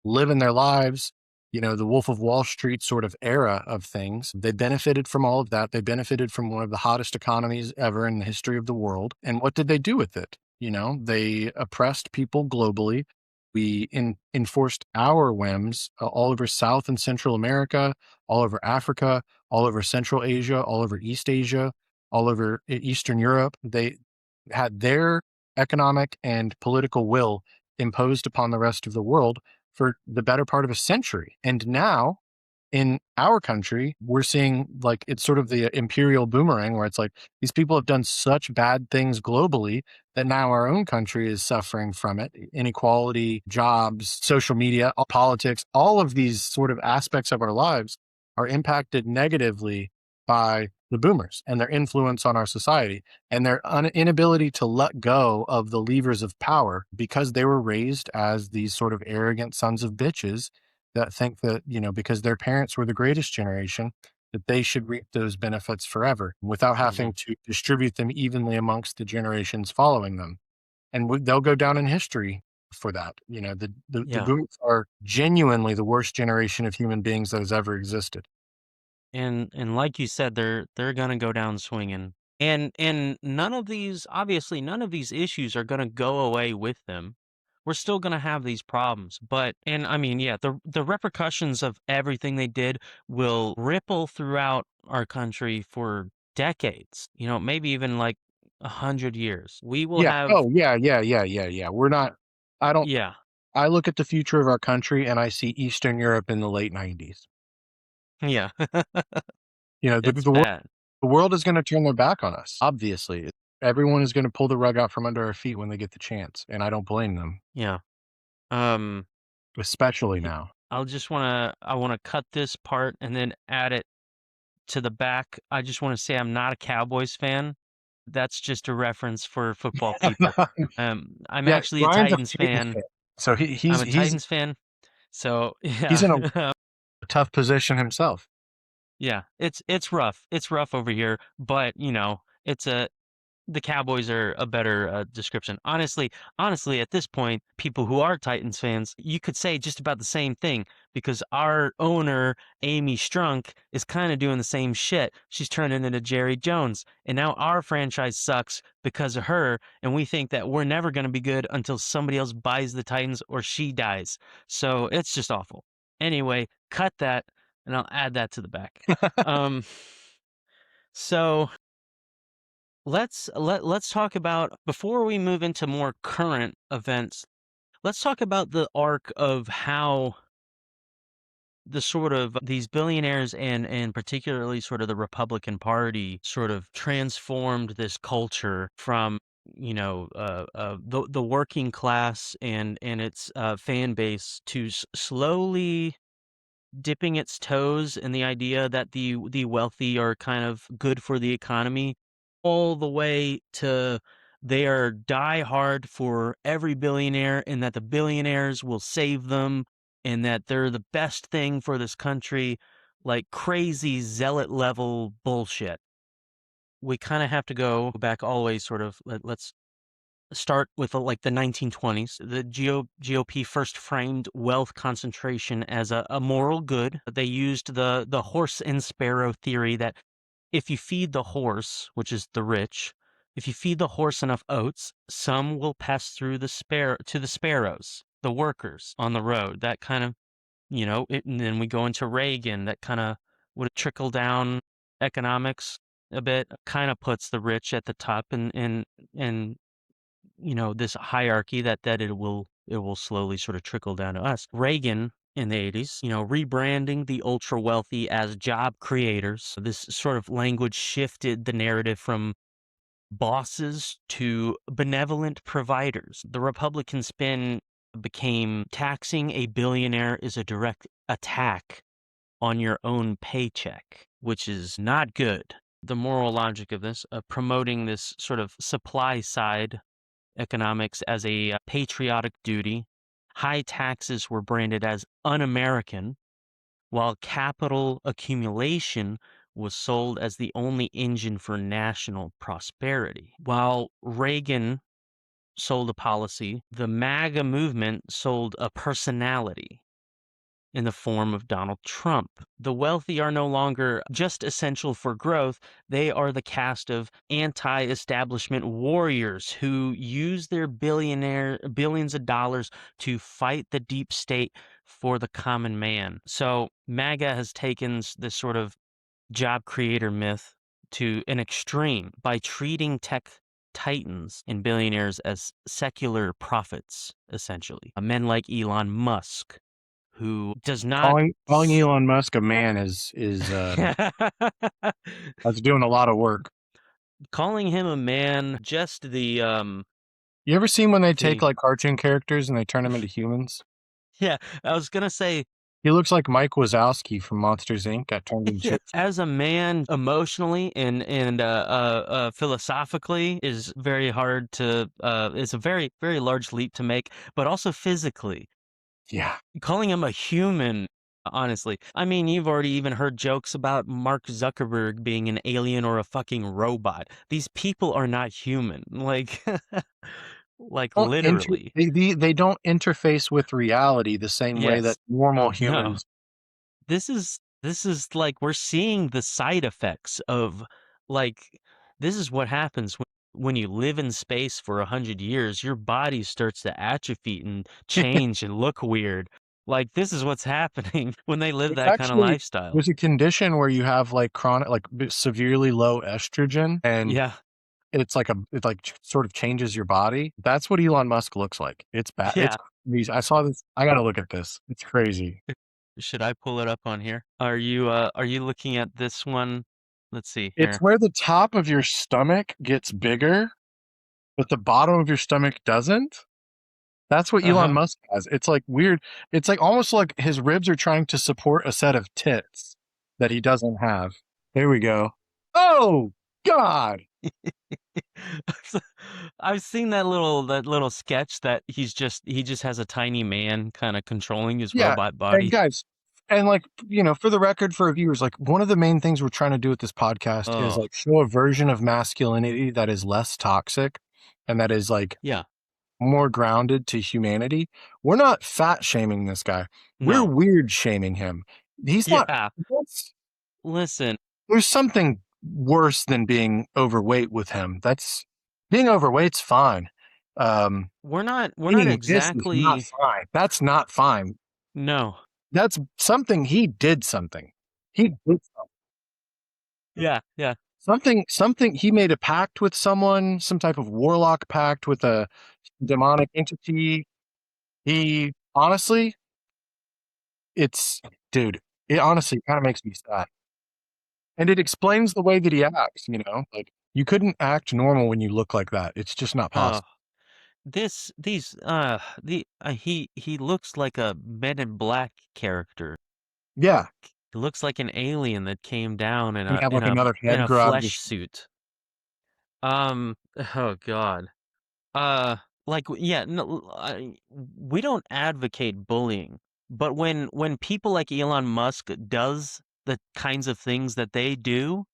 living their lives, the Wolf of Wall Street sort of era of things. They benefited from all of that. They benefited from one of the hottest economies ever in the history of the world. And what did they do with it? They oppressed people globally. We enforced our whims all over South and Central America, all over Africa, all over Central Asia, all over East Asia, all over Eastern Europe. They had their economic and political will imposed upon the rest of the world for the better part of a century. And now in our country, we're seeing like it's sort of the imperial boomerang where it's like these people have done such bad things globally that now our own country is suffering from it. Inequality, jobs, social media, politics, all of these sort of aspects of our lives are impacted negatively by the boomers and their influence on our society and their inability to let go of the levers of power because they were raised as these sort of arrogant sons of bitches that think that, because their parents were the greatest generation, that they should reap those benefits forever without Mhm. having to distribute them evenly amongst the generations following them. And they'll go down in history for that. The Yeah. boomers are genuinely the worst generation of human beings that has ever existed. And like you said, they're gonna go down swinging. And none of these issues are gonna go away with them. We're still gonna have these problems, but and I mean, yeah, the repercussions of everything they did will ripple throughout our country for decades. Maybe even like 100 years. We will Yeah. have, Oh, yeah, yeah, yeah, yeah, yeah. We're not. I don't. yeah, I look at the future of our country and I see Eastern Europe in the late 90s. yeah, The, it's the world bad. The world is gonna turn their back on us, obviously. Everyone is gonna pull the rug out from under our feet when they get the chance, and I don't blame them, Yeah. Um, especially now. I wanna cut this part and then add it to the back. I just wanna say I'm not a Cowboys fan. That's just a reference for football people. I'm Yeah, actually a Ryan's a Titans Titans fan. fan, so I'm a Titans fan, so he's in a yeah. tough position himself. Yeah, it's rough. It's rough over here, but, it's a the Cowboys are a better, description. Honestly, at this point, people who are Titans fans, you could say just about the same thing because our owner, Amy Strunk, is kinda doing the same shit. She's turning into Jerry Jones, and now our franchise sucks because of her, and we think that we're never gonna be good until somebody else buys the Titans or she dies. So, it's just awful. Anyway, cut that, and I'll add that to the back. Um, so let's talk about before we move into more current events. Let's talk about the arc of how the sort of these billionaires and particularly sort of the Republican Party sort of transformed this culture from the working class and its fan base to slowly dipping its toes in the idea that the wealthy are kind of good for the economy, all the way to they are die hard for every billionaire and that the billionaires will save them and that they're the best thing for this country, like crazy zealot level bullshit. We kind of have to go back always sort of let's start with like the 1920s. The GOP first framed wealth concentration as a moral good. They used the horse and sparrow theory that if you feed the horse, which is the rich, if you feed the horse enough oats, some will pass through the sparrows, the workers on the road. That kind of, and then we go into Reagan, that kind of would trickle down. economics a bit, kind of puts the rich at the top in this hierarchy that it will slowly sort of trickle down to us. Reagan in the 80s, rebranding the ultra wealthy as job creators. This sort of language shifted the narrative from bosses to benevolent providers. The Republican spin became taxing a billionaire is a direct attack on your own paycheck, which is not good. The moral logic of this, promoting this sort of supply side economics as a patriotic duty. High taxes were branded as un American, while capital accumulation was sold as the only engine for national prosperity. While Reagan sold a policy, the MAGA movement sold a personality in the form of Donald Trump. The wealthy are no longer just essential for growth. They are the cast of anti-establishment warriors who use their billions of dollars to fight the deep state for the common man. So MAGA has taken this sort of job creator myth to an extreme by treating tech titans and billionaires as secular prophets, essentially. Men like Elon Musk, who does not Calling Elon Musk a man is that's doing a lot of work. calling him a man, just You ever seen when they take the like cartoon characters and they turn them into humans? yeah, I was gonna say, He looks like Mike Wazowski from Monsters Inc. got turned yeah, into. as a man, emotionally and philosophically, is very hard to it's a very, very large leap to make, but also physically. Yeah. Calling him a human, honestly. I mean, you've already even heard jokes about Mark Zuckerberg being an alien or a fucking robot. These people are not human. Like, like Don't inter- literally. they don't interface with reality the same way that Yes. normal No. humans. This is like we're seeing the side effects of, like, this is what happens when you live in space for 100 years. Your body starts to atrophy and change and look weird. Like, this is what's happening when they live There's that kind of actually lifestyle. there's a condition where you have like chronic, like severely low estrogen, and Yeah. it like sort of changes your body. That's what Elon Musk looks like. It's bad. It's Yeah. crazy. I saw this. I gotta look at this. It's crazy. Should I pull it up on here? Are you looking at this one? Let's see It's here. where the top of your stomach gets bigger, but the bottom of your stomach doesn't. That's what Elon Uh-huh. Musk has. It's like weird. It's like almost like his ribs are trying to support a set of tits that he doesn't have. Here we go. Oh God. So, I've seen that little sketch that he just has a tiny man kind of controlling his Yeah. robot And body. guys, and like, for the record, for our viewers, like one of the main things we're trying to do with this podcast is Oh, like show a version of masculinity that is less toxic and that is like yeah. more grounded to humanity. We're not fat shaming this guy. We're No. weird shaming him. He's not. Yeah. Listen, There's something worse than being overweight with him. That's being overweight's fine. we're not Being this is not exactly. fine. That's not fine. No. That's something he did something. He did Yeah, yeah. something he made a pact with someone, some type of warlock pact with a demonic entity. He honestly, it's dude, it honestly kind of makes me sad. And it explains the way that he acts, like you couldn't act normal when you look like that. It's just not Oh, possible. this these he looks like a Men in Black character. Yeah. He looks like an alien that came down in And a have in like a another in head a grow out of flesh his. suit. Oh God. Uh, yeah, no, we don't advocate bullying, but when people like Elon Musk does the kinds of things that they do,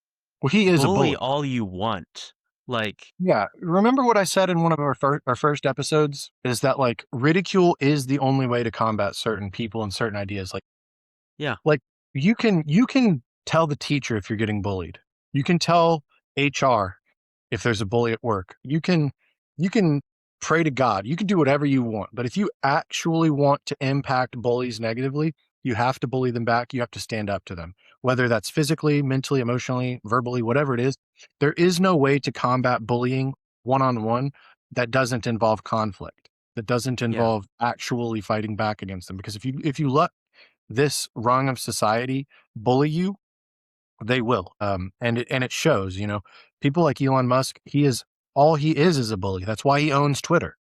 Well, he is a bully bully. all you want. Like, Yeah. Remember what I said in one of our first episodes is that like ridicule is the only way to combat certain people and certain ideas. yeah, Like you can tell the teacher if you're getting bullied. You can tell HR if there's a bully at work. You can pray to God. You can do whatever you want. But if you actually want to impact bullies negatively, You have to bully them back. You have to stand up to them, whether that's physically, mentally, emotionally, verbally, whatever it is. There is no way to combat bullying one on one that doesn't involve conflict, that doesn't Yeah. involve actually fighting back against them. Because if you let this rung of society bully you, they will. And it shows. People like Elon Musk. He is a bully. That's why he owns Twitter.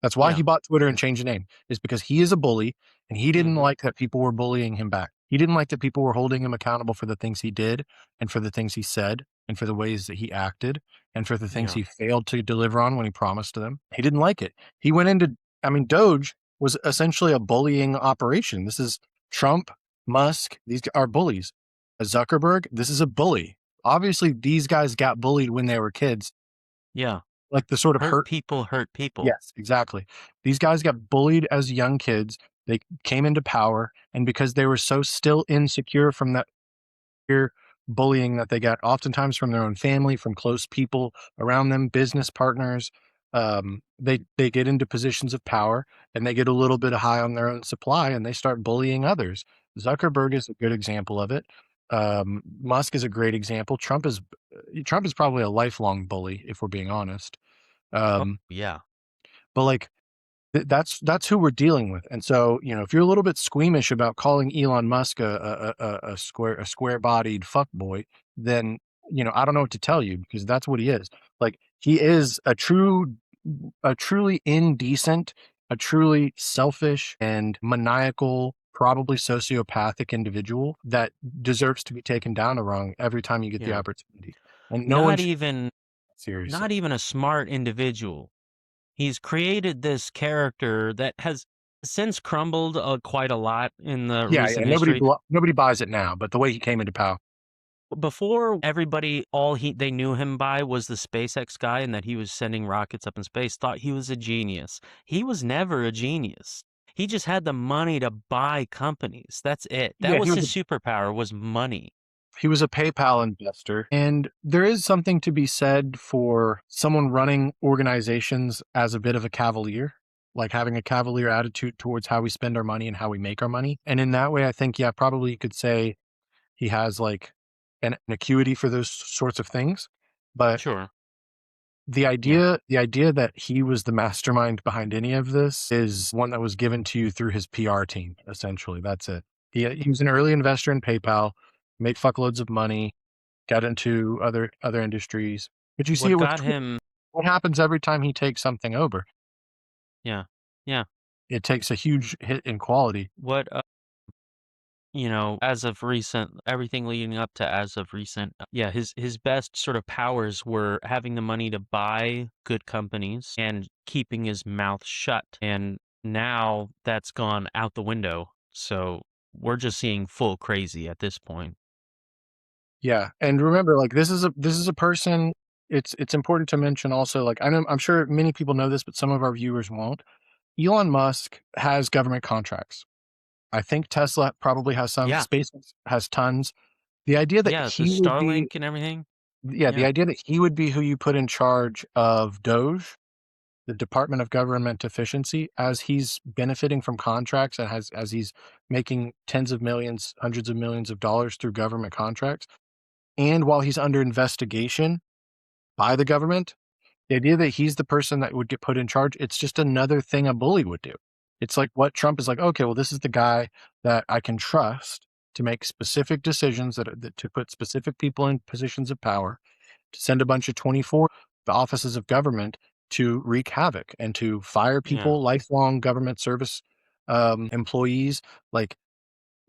That's why Yeah. he bought Twitter and changed the name, is because he is a bully and he didn't Mhm. like that people were bullying him back. He didn't like that people were holding him accountable for the things he did and for the things he said and for the ways that he acted and for the things Yeah. he failed to deliver on when he promised to them. He didn't like it. He went into, I mean, Doge was essentially a bullying operation. This is Trump, Musk, these are bullies. Zuckerberg, this is a bully. Obviously, these guys got bullied when they were kids, Yeah. like the sort of Hurt hurt. people hurt people. Yes, exactly. These guys got bullied as young kids. They came into power, and because they were so still insecure from that fear bullying that they got oftentimes from their own family, from close people around them, business partners, they get into positions of power and they get a little bit high on their own supply and they start bullying others. Zuckerberg is a good example of it. Musk is a great example. Trump is probably a lifelong bully, if we're being honest. Oh, Um, yeah. but like that's who we're dealing with. And so, if you're a little bit squeamish about calling Elon Musk a square bodied fuckboy, then I don't know what to tell you because that's what he is. Like he is a truly indecent, a truly selfish and maniacal, probably sociopathic individual that deserves to be taken down a rung every time you get the Yeah. opportunity. And no one Not should even take it seriously. not even a smart individual. He's created this character that has since crumbled, quite a lot in the Yeah, yeah. recent Nobody history. nobody buys it now, but the way he came into power. Before everybody, all they knew him by was the SpaceX guy and that he was sending rockets up in space, thought he was a genius. He was never a genius. He just had the money to buy companies. That's it. That Yeah, he was was his a superpower, was money. he was a PayPal investor, and there is something to be said for someone running organizations as a bit of a cavalier, like having a cavalier attitude towards how we spend our money and how we make our money. And in that way, I think, yeah, probably you could say he has like an acuity for those sorts of things. But Sure. the Yeah. idea the idea that he was the mastermind behind any of this is one that was given to you through his PR team, essentially. That's it. He was an early investor in PayPal, made fuckloads of money, got into other industries. But you see What it with got Twitter. him What happens every time he takes something over? Yeah. Yeah. It takes a huge hit in quality. What, as of recent, everything leading up to as of recent, yeah, his best sort of powers were having the money to buy good companies and keeping his mouth shut. And now that's gone out the window. So we're just seeing full crazy at this point. Yeah, and remember, like this is a person. It's important to mention also. Like I'm sure many people know this, but some of our viewers won't. Elon Musk has government contracts. I think Tesla probably has some. Yeah. SpaceX has tons. The idea that Yeah. The he would be, Starlink and everything. yeah, the Yeah. idea that he would be who you put in charge of Doge, the Department of Government Efficiency, as he's benefiting from contracts and as he's making tens of millions, hundreds of millions of dollars through government contracts, and while he's under investigation by the government, the idea that he's the person that would get put in charge, it's just another thing a bully would do. It's like what Trump is like, okay, well, this is the guy that I can trust to make specific decisions that to put specific people in positions of power, to send a bunch of 24 the offices of government to wreak havoc and to fire Yeah. people, lifelong government service employees. Like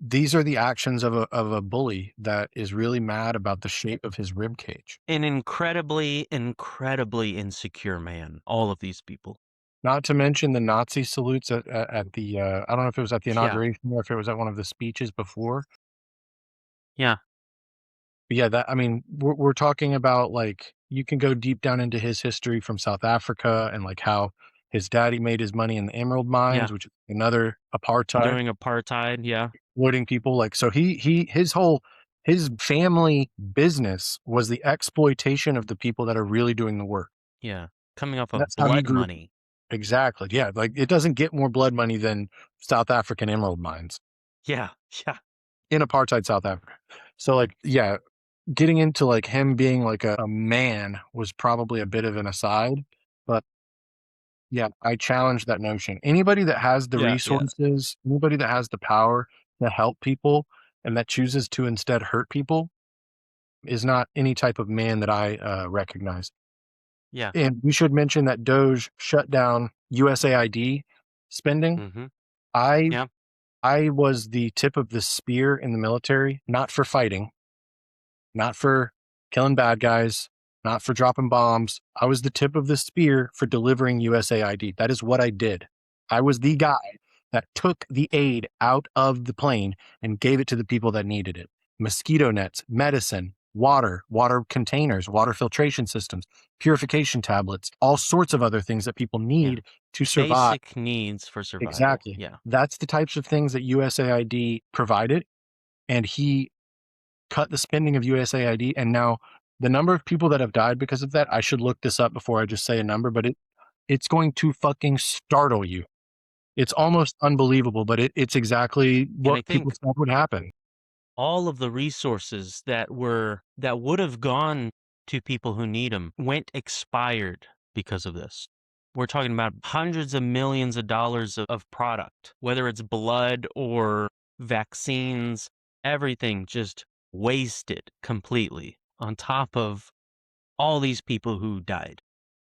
these are the actions of a bully that is really mad about the shape of his rib cage. An incredibly, incredibly insecure man. All of these people. Not to mention the Nazi salutes at the, I don't know if it was at the Yeah. inauguration or if it was at one of the speeches before. Yeah. But yeah, that I mean, we're talking about, like, you can go deep down into his history from South Africa and, like, how his daddy made his money in the emerald Yeah. mines, which is another apartheid, During apartheid. Yeah. exploiting people, like, so his family business was the exploitation of the people that are really doing the work. Yeah. Coming off And of that's how he blood grew. money. Exactly, yeah, like, it doesn't get more blood money than South African emerald mines. Yeah, yeah, in apartheid South Africa. So, like, yeah, getting into like him being like a man was probably a bit of an aside, but yeah, I challenge that notion. Anybody that has the yeah, yeah, resources, anybody that has the power to help people and that chooses to instead hurt people is not any type of man that I recognize. yeah. And we should mention that Doge shut down USAID spending. Mhm. I Yeah, I was the tip of the spear in the military, not for fighting, not for killing bad guys, not for dropping bombs. I was the tip of the spear for delivering USAID. That is what I did. I was the guy that took the aid out of the plane and gave it to the people that needed it. Mosquito nets, medicine, water, water containers, water filtration systems, purification tablets, all sorts of other things that people yeah. need to survive. Basic needs for survival. Exactly. Yeah, That's the types of things that USAID provided. And he cut the spending of USAID, and now the number of people that have died because of that, I should look this up before I just say a number, but it's going to fucking startle you. It's almost unbelievable, but it's exactly and I what people think thought would happen. all of the resources that would have gone to people who need them went expired because of this. We're talking about hundreds of millions of dollars of product, whether it's blood or vaccines, everything just wasted completely on top of all these people who died.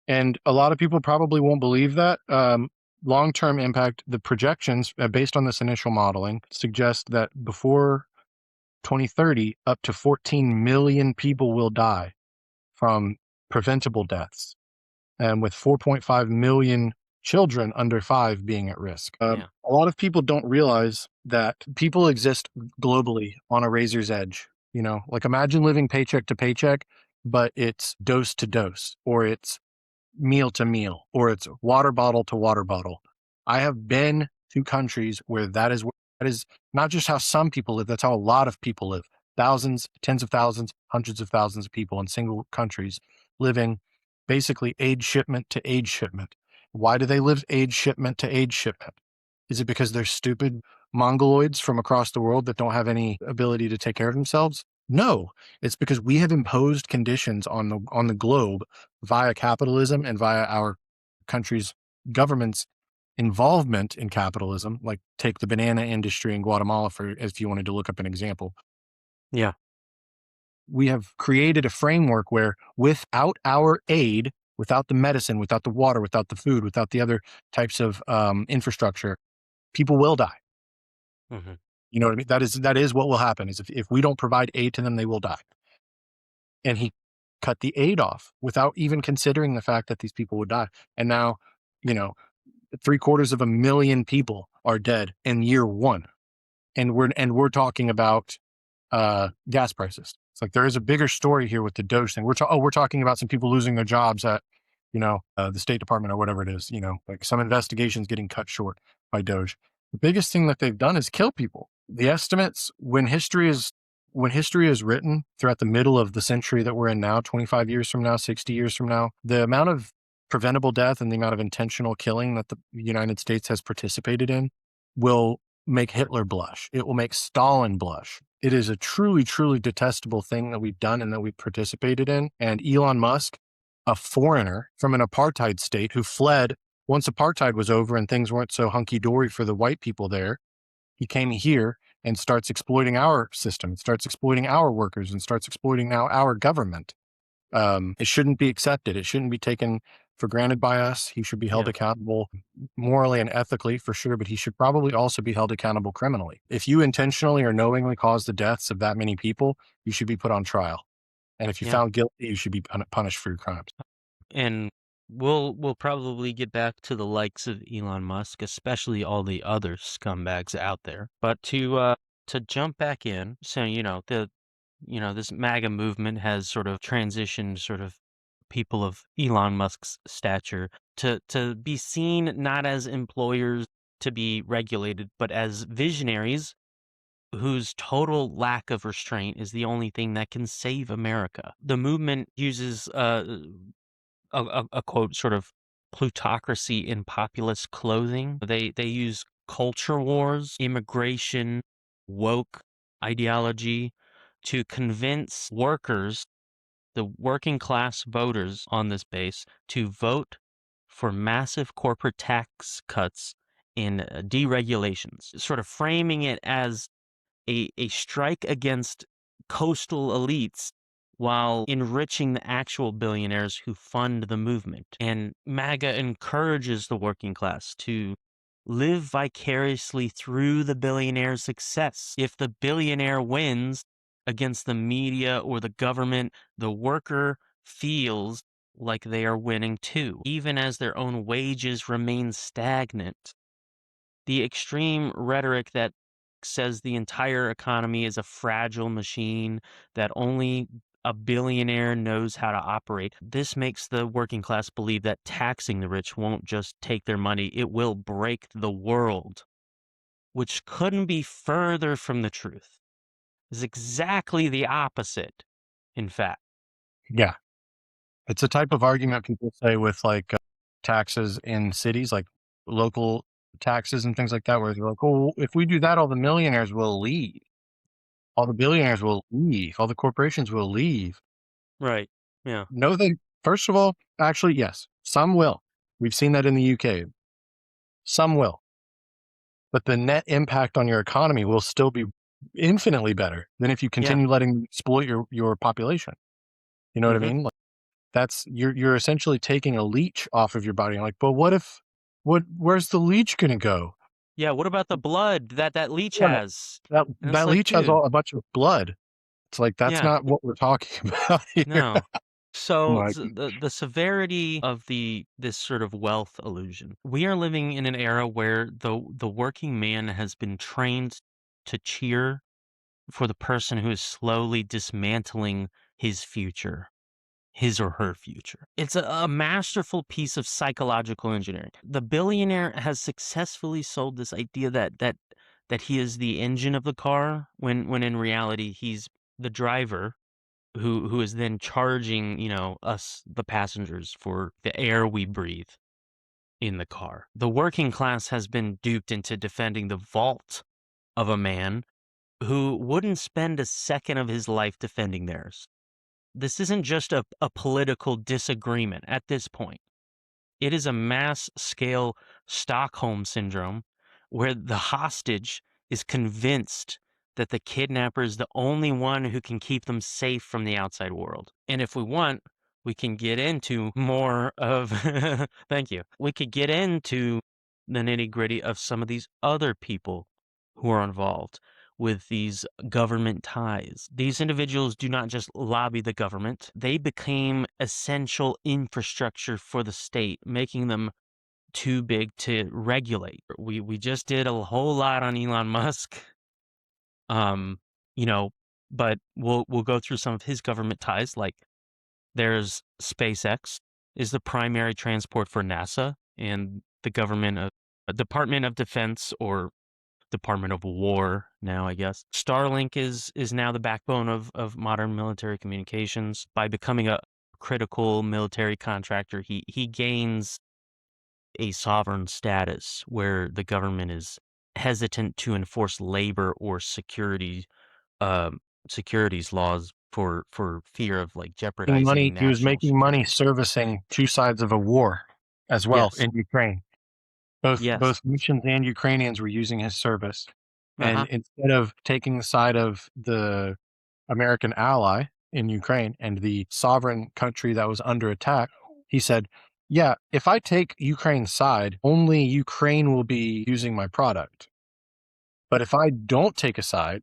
And a lot of people probably won't believe that. Long-term impact, the projections based on this initial modeling suggest that before 2030, up to 14 million people will die from preventable deaths, and with 4.5 million children under 5 being at risk. Yeah. A lot of people don't realize that people exist globally on a razor's edge. You know, like imagine living paycheck to paycheck, but it's dose to dose, or it's meal to meal, or it's water bottle to water bottle. I have been to countries where that is not just how some people live, that's how a lot of people live. Thousands, tens of thousands, hundreds of thousands of people in single countries living basically aid shipment to aid shipment. Why do they live aid shipment to aid shipment? Is it because they're stupid mongoloids from across the world that don't have any ability to take care of themselves? No, it's because we have imposed conditions on the globe via capitalism and via our country's government's involvement in capitalism. Like take the banana industry in Guatemala for if you wanted to look up an example. Yeah. We have created a framework where without our aid, without the medicine, without the water, without the food, without the other types of infrastructure, people will die. Mhm. You know what I mean? That is what will happen is if we don't provide aid to them, they will die. And he cut the aid off without even considering the fact that these people would die. And now, you know, 750,000 people are dead in year one. And we're talking about gas prices. It's like there is a bigger story here with the Doge thing. We're talking about some people losing their jobs at, the State Department or whatever it is. Like some investigations getting cut short by Doge. The biggest thing that they've done is kill people. The estimates when history is written throughout the middle of the century that we're in now, 25 years from now, 60 years from now, the amount of preventable death and the amount of intentional killing that the United States has participated in will make Hitler blush. It will make Stalin blush. It is a truly, truly detestable thing that we've done and that we've participated in. And Elon Musk, a foreigner from an apartheid state who fled once apartheid was over and things weren't so hunky dory for the white people there, he came here and starts exploiting our system, starts exploiting our workers, and starts exploiting now our government. It shouldn't be accepted. It shouldn't be taken for granted by us. He should be held Yeah. accountable morally and ethically for sure, but he should probably also be held accountable criminally. If you intentionally or knowingly caused the deaths of that many people, you should be put on trial. And if you Yeah. found guilty, you should be punished for your crimes. And we'll probably get back to the likes of Elon Musk, especially all the other scumbags out there. But to jump back in, so this MAGA movement has sort of transitioned sort of people of Elon Musk's stature to be seen not as employers to be regulated, but as visionaries whose total lack of restraint is the only thing that can save America. The movement uses a quote sort of plutocracy in populist clothing. They use culture wars, immigration, woke ideology to convince workers, the working class voters on this base, to vote for massive corporate tax cuts and deregulations, sort of framing it as a strike against coastal elites while enriching the actual billionaires who fund the movement. And MAGA encourages the working class to live vicariously through the billionaire's success. If the billionaire wins against the media or the government, the worker feels like they are winning too, even as their own wages remain stagnant. The extreme rhetoric that says the entire economy is a fragile machine that only a billionaire knows how to operate. This makes the working class believe that taxing the rich won't just take their money, it will break the world, which couldn't be further from the truth. It's exactly the opposite, in fact. Yeah. It's a type of argument people say with like taxes in cities, like local taxes and things like that, where they're like, oh, if we do that, all the millionaires will leave. All the billionaires will leave. All the corporations will leave. Right. Yeah. No, they, first of all, actually, yes, some will. We've seen that in the UK. Some will. But the net impact on your economy will still be infinitely better than if you Yeah. continue letting them exploit your population. You know what I Hmm. mean? Like, that's you're essentially taking a leech off of your body. Like, but what if where's the leech gonna go? Yeah. What about the blood that that leech Yeah, has? that And it's that like, leech has dude, all a bunch of blood. It's like that's yeah. not what we're talking about here. No. So Like, the severity of this sort of wealth illusion. We are living in an era where the working man has been trained to cheer for the person who is slowly dismantling his future, his or her future. It's a masterful piece of psychological engineering. The billionaire has successfully sold this idea that he is the engine of the car when in reality he's the driver who is then charging, us, the passengers, for the air we breathe in the car. The working class has been duped into defending the vault of a man who wouldn't spend a second of his life defending theirs. This isn't just a political disagreement at this point. It is a mass scale Stockholm syndrome where the hostage is convinced that the kidnapper is the only one who can keep them safe from the outside world. And if we want, we can get into more of, thank you. We could get into the nitty gritty of some of these other people who are involved with these government ties. These individuals do not just lobby the government, they became essential infrastructure for the state, making them too big to regulate. We just did a whole lot on Elon Musk, um, you know, but we'll go through some of his government ties. Like there's SpaceX is the primary transport for NASA and the government of Department of Defense, or Department of War now, I guess. Starlink is now the backbone of modern military communications. By becoming a critical military contractor, he gains a sovereign status where the government is hesitant to enforce labor or um, securities laws for fear of like jeopardizing he was national making money security. servicing two sides of a war as well Yes. in Ukraine. Yes. Both Russians and Ukrainians were using his service. And Uh-huh. instead of taking the side of the American ally in Ukraine and the sovereign country that was under attack, he said, yeah, if I take Ukraine's side, only Ukraine will be using my product. But if I don't take a side,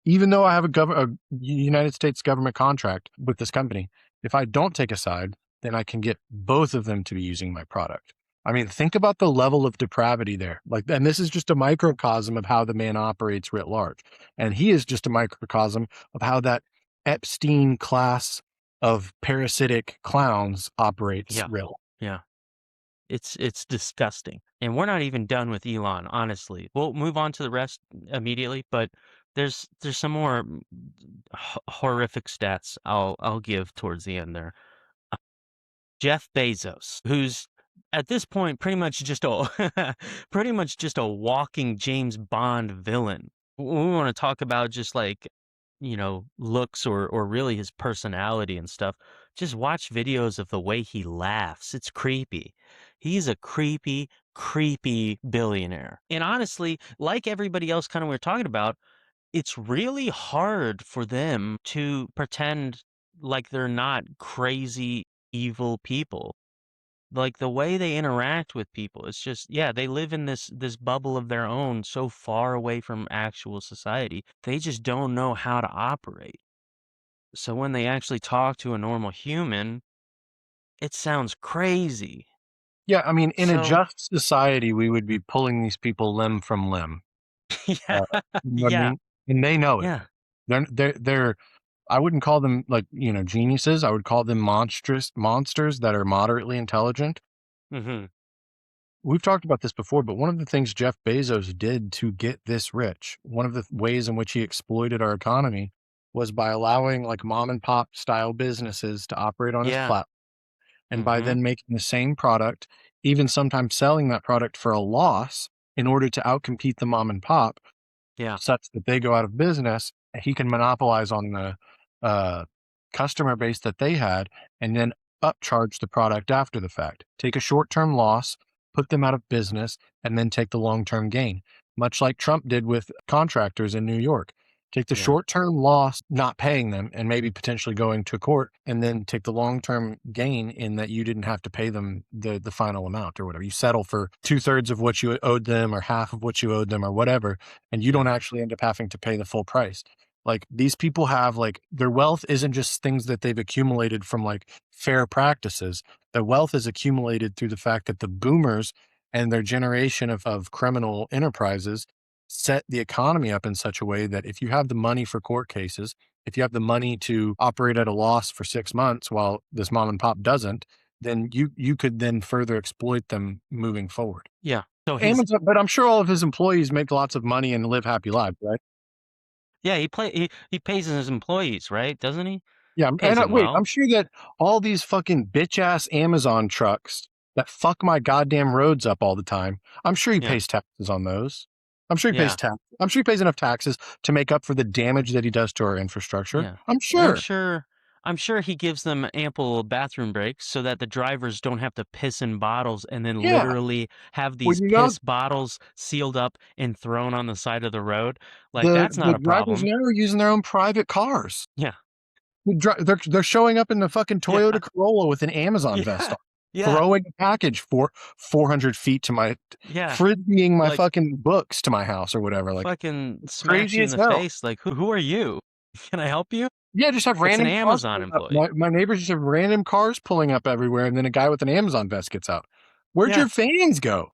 even though I have a United States government contract with this company, if I don't take a side, then I can get both of them to be using my product. I mean, think about the level of depravity there. Like, and this is just a microcosm of how the man operates writ large. And he is just a microcosm of how that Epstein class of parasitic clowns operates Yeah. real. Yeah. It's disgusting. And we're not even done with Elon, honestly. We'll move on to the rest immediately, but there's some more horrific stats I'll give towards the end there. Uh, Jeff Bezos, who's at this point pretty much just a pretty much just a walking James Bond villain. when we want to talk about just like, looks or really his personality and stuff, just watch videos of the way he laughs. It's creepy. He's a creepy, creepy billionaire. And honestly, like everybody else kind of we're talking about, it's really hard for them to pretend like they're not crazy, evil people. Like, the way they interact with people, it's just yeah, they live in this bubble of their own so far away from actual society. They just don't know how to operate. So when they actually talk to a normal human, it sounds crazy. Yeah, I mean, in a So just society, we would be pulling these people limb from limb. yeah, Uh, you know what I yeah, mean? And they know it. yeah. They're I wouldn't call them like, geniuses. I would call them monsters that are moderately intelligent. Mhm. We've talked about this before, but one of the things Jeff Bezos did to get this rich, one of the ways in which he exploited our economy was by allowing like mom and pop style businesses to operate on his Yeah. platform. And by Mhm. then making the same product, even sometimes selling that product for a loss in order to outcompete the mom and pop, Yeah. such that they go out of business, he can monopolize on the, uh, customer base that they had and then upcharge the product after the fact. Take a short-term loss, put them out of business, and then take the long-term gain, much like Trump did with contractors in New York. Take the Yeah. short-term loss, not paying them and maybe potentially going to court, and then take the long-term gain in that you didn't have to pay them the final amount or whatever. You settle for 2/3 of what you owed them or half of what you owed them or whatever, and you Yeah. don't actually end up having to pay the full price. Like these people have like their wealth isn't just things that they've accumulated from like fair practices. Their wealth is accumulated through the fact that the boomers and their generation of criminal enterprises set the economy up in such a way that if you have the money for court cases, if you have the money to operate at a loss for 6 months while this mom and pop doesn't, then you could then further exploit them moving forward. Yeah. So his Amazon, but I'm sure all of his employees make lots of money and live happy lives, right? yeah, he pays his employees, right? Doesn't he? Yeah, Pays them wait, well. I'm sure that all these fucking bitch ass Amazon trucks that fuck my goddamn roads up all the time, I'm sure he Yeah. pays taxes on those. I'm sure he pays Yeah. tax. I'm sure he pays enough taxes to make up for the damage that he does to our infrastructure. Yeah. I'm And sure. I'm sure he gives them ample bathroom breaks so that the drivers don't have to piss in bottles and then Yeah. literally have Well, these piss bottles sealed up and thrown on the side of the road. Like, that's the not a drivers problem. now are using their own private cars. Yeah. They're showing up in the fucking Yeah. Toyota Corolla with an Amazon vest Yeah. on, Yeah. throwing a package for 400 feet to my Yeah. frisbeeing my Like, fucking books to my house or whatever, like, fucking smacks crazy you in as the hell. face. Like, who are you? Can I help you? Yeah, just have It's an random cars Amazon pulling up. employee. My neighbors just have random cars pulling up everywhere, and then a guy with an Amazon vest gets out. Where'd Yeah. your fans go?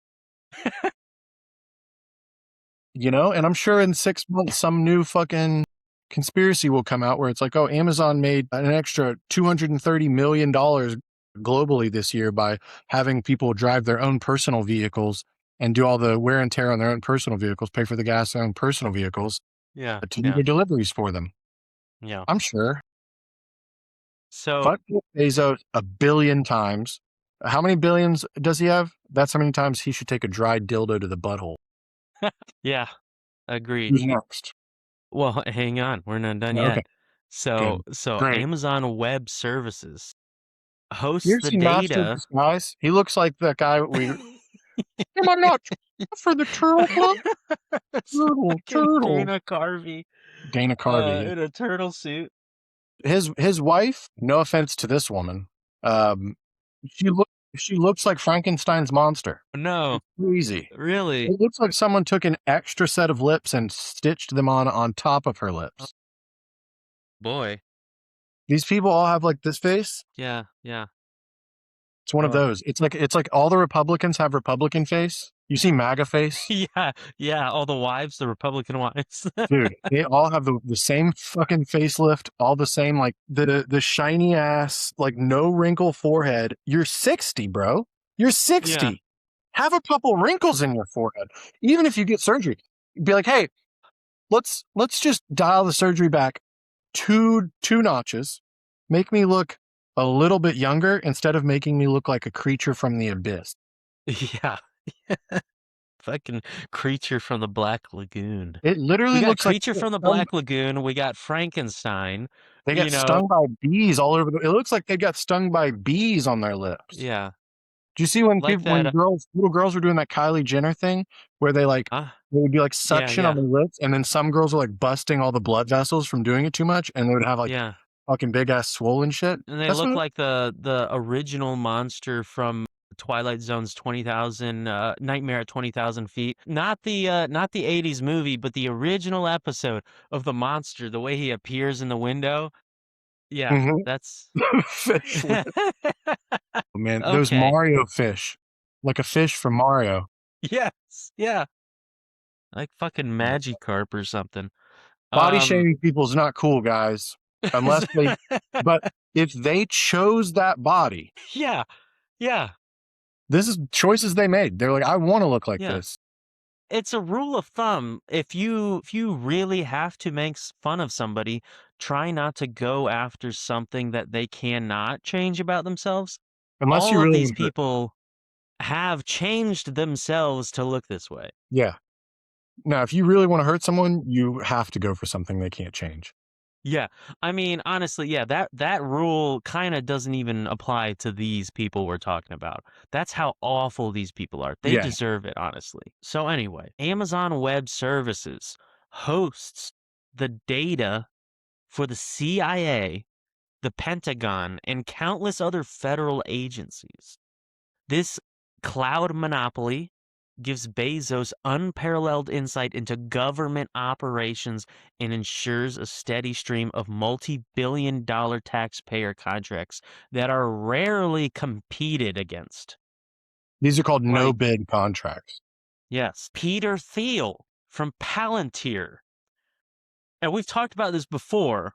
You know? And I'm sure in 6 months, some new fucking conspiracy will come out where it's like, "Oh, Amazon made an extra $230 million globally this year by having people drive their own personal vehicles and do all the wear and tear on their own personal vehicles, pay for the gas in their own personal vehicles, Yeah. to do Yeah. the deliveries for them." Yeah. I'm sure. So, Fuck Jeff Bezos a billion times. How many billions does he have? That's how many times he should take a dry dildo to the butthole. yeah, agreed. Who's next? Well, hang on, we're not done Yeah, yet. okay, okay, So great. Amazon Web Services You hosts ever the seen Master of data. Disguise? He looks like that guy "Am I not for the Turtle Club? It's Turtle, fucking turtle." Dana Carvey, Dana Carvey. in a turtle suit. His wife, no offense to this woman, um, she look she looks like Frankenstein's monster. No, It's crazy. really? It looks like someone took an extra set of lips and stitched them on top of her Oh, lips. boy. These people all have, like, this face. Yeah, yeah. It's one of Oh, those. It's like all the Republicans have Republican face. You see MAGA face? yeah, yeah, all the wives, the Republican wives. Dude, they all have the same fucking facelift, all the same, like, the shiny ass, like, no wrinkle forehead. You're 60, bro. You're Yeah. 60. Have a couple wrinkles in your forehead. Even if you get surgery, be like, "Hey, let's just dial the surgery back 2 notches. Make me look a little bit younger instead of making me look like a creature from the abyss." Yeah. Fucking creature from the Black Lagoon. It We literally got looks like creature from the Black Lagoon, we got Frankenstein, they got you know. stung by bees all over the it looks like they got stung by bees on their lips. Yeah, Do you see when like people when that, girls little girls were doing that Kylie Jenner thing where uh they would be, like, yeah, suction on yeah, their lips, and then some girls were, like, busting all the blood vessels from doing it too much, and they would have, like, yeah. fucking big ass swollen shit? And they That's look what like the original monster from Twilight Zone's 20,000, Nightmare at 20,000 Feet. Not the '80s movie, but the original episode of the monster, the way he appears in the window. Yeah, Mhm. that's Fish lip. Man, those okay. Mario fish, like a fish from Mario. Yes, yeah, like fucking Magikarp or something. Body Um, shaming people is not cool, guys, unless they but if they chose that body, yeah, yeah, this is choices they made. They're like, "I wanna look like yeah. this." It's a rule of thumb. If you really have to make fun of somebody, try not to go after something that they cannot change about themselves. Unless you All of really these wanna hurt people have changed themselves to look this way. Yeah. Now, if you really wanna hurt someone, you have to go for something they can't change. Yeah. I mean, honestly, yeah, that rule kind of doesn't even apply to these people we're talking about. That's how awful these people are. They Yeah. deserve it, honestly. So anyway, Amazon Web Services hosts the data for the CIA, the Pentagon, and countless other federal agencies. This cloud monopoly gives Bezos unparalleled insight into government operations and ensures a steady stream of multi-billion-dollar taxpayer contracts that are rarely competed against. These are called no Like, bid contracts. yes, Peter Thiel from Palantir. And we've talked about this before.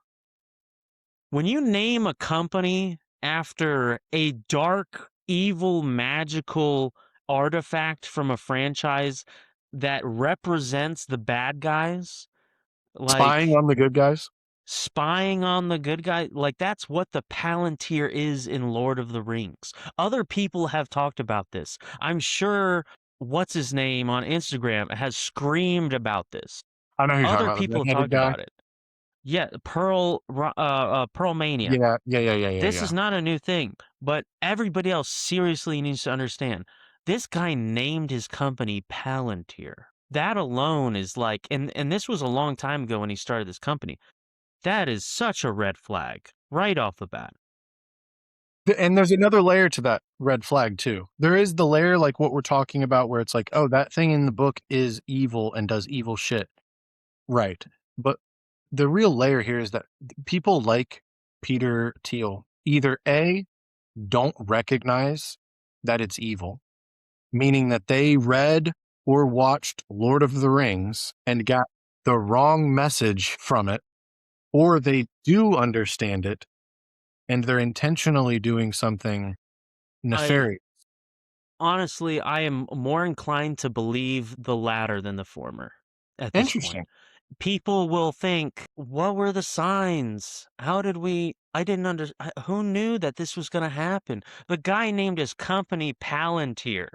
When you name a company after a dark, evil, magical artifact from a franchise that represents the bad guys, Spying like on the good guys? spying on the good guy, like that's what the Palantir is in Lord of the Rings. Other people have talked about this. I'm sure what's his name on Instagram has screamed about this. I know who you're talking Other about, the people have redheaded talked guy? about it. Yeah, Pearl Mania. Yeah, yeah, yeah, yeah, yeah, This yeah. is not a new thing, but everybody else seriously needs to understand. This guy named his company Palantir. That alone is like, and this was a long time ago when he started this company. That is such a red flag right off the bat. And there's another layer to that red flag too. There is the layer like what we're talking about where it's like, "Oh, that thing in the book is evil and does evil shit." Right. But the real layer here is that people like Peter Thiel either A, don't recognize that it's evil, meaning that they read or watched Lord of the Rings and got the wrong message from it, or they do understand it and they're intentionally doing something I nefarious. honestly, I am more inclined to believe the latter than the former at this point. Interesting. People will think, "What were the signs? How did we I didn't under who knew that this was gonna happen?" The guy named his company Palantir.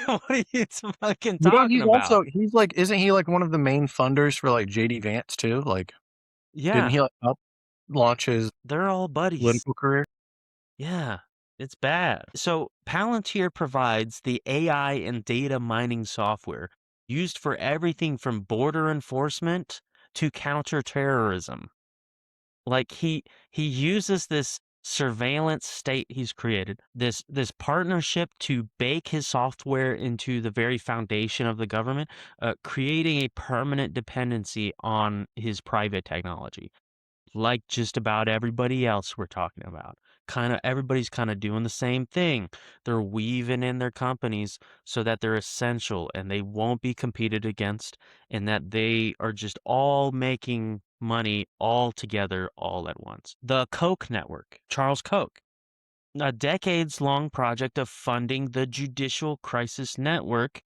What are you fucking You know, talking about? he's like isn't he like one of the main funders for like JD Vance too? Like, didn't Yeah, he like help launch his they're all buddies. political career? Yeah, it's bad. So Palantir provides the AI and data mining software used for everything from border enforcement to counterterrorism. Like he uses this surveillance state he's created, this partnership to bake his software into the very foundation of the government, creating a permanent dependency on his private technology. Like just about everybody else we're talking about. Everybody's kind of doing the same thing. They're weaving in their companies so that they're essential and they won't be competed against and that they are just all making money all together all at once. The Koch network, Charles Koch, a decades long project of funding the Judicial Crisis Network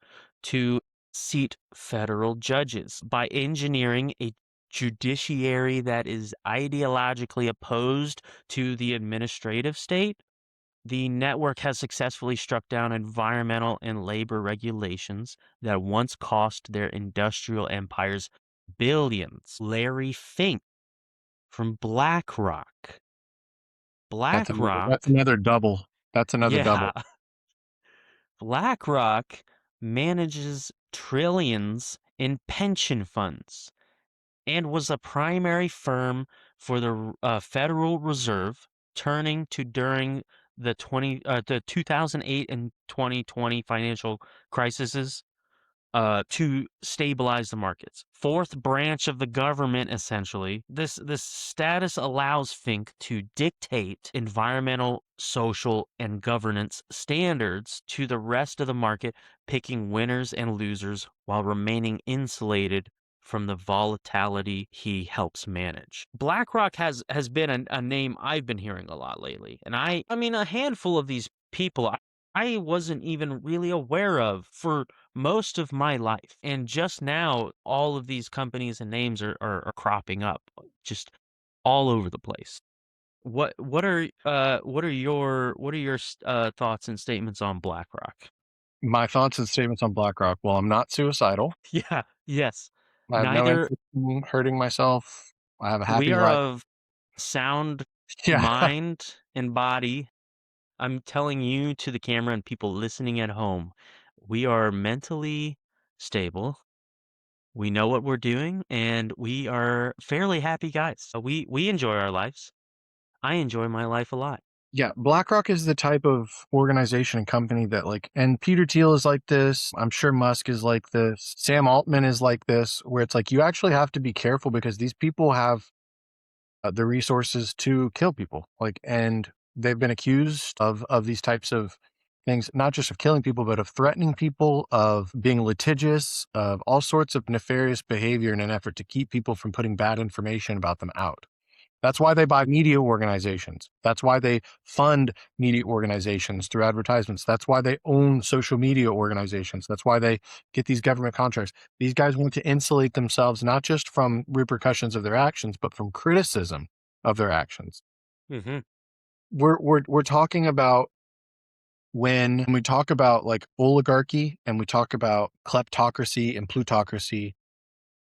to seat federal judges by engineering a judiciary that is ideologically opposed to the administrative state. The network has successfully struck down environmental and labor regulations that once cost their industrial empires billions. Larry Fink from BlackRock. That's BlackRock, another double. That's another yeah, double. BlackRock manages trillions in pension funds and was a primary firm for the Federal Reserve, turning to during the 2008 and 2020 financial crises to stabilize the markets. Fourth branch of the government, essentially. This status allows Fink to dictate environmental, social, and governance standards to the rest of the market, picking winners and losers while remaining insulated from the volatility he helps manage. BlackRock has been a name I've been hearing a lot lately, and I mean a handful of these people I wasn't even really aware of for most of my life. And just now, all of these companies and names are cropping up just all over the place. What are your thoughts and statements on BlackRock? My thoughts and statements on BlackRock. Well, I'm not suicidal. Yeah, yes. I have no Neither interest in hurting myself. I have a we happy are life. of sound Yeah. mind and body. I'm telling you to the camera and people listening at home, we are mentally stable. We know what we're doing, and we are fairly happy guys. So we enjoy our lives. I enjoy my life a lot. Yeah, BlackRock is the type of organization and company that like, and Peter Thiel is like this. I'm sure Musk is like this. Sam Altman is like this, where it's like you actually have to be careful because these people have the resources to kill people. Like, and they've been accused of these types of things, not just of killing people, but of threatening people, of being litigious, of all sorts of nefarious behavior in an effort to keep people from putting bad information about them out. That's why they buy media organizations. That's why they fund media organizations through advertisements. That's why they own social media organizations. That's why they get these government contracts. These guys want to insulate themselves not just from repercussions of their actions, but from criticism of their actions. Mhm. We're talking about when we talk about like oligarchy and we talk about kleptocracy and plutocracy.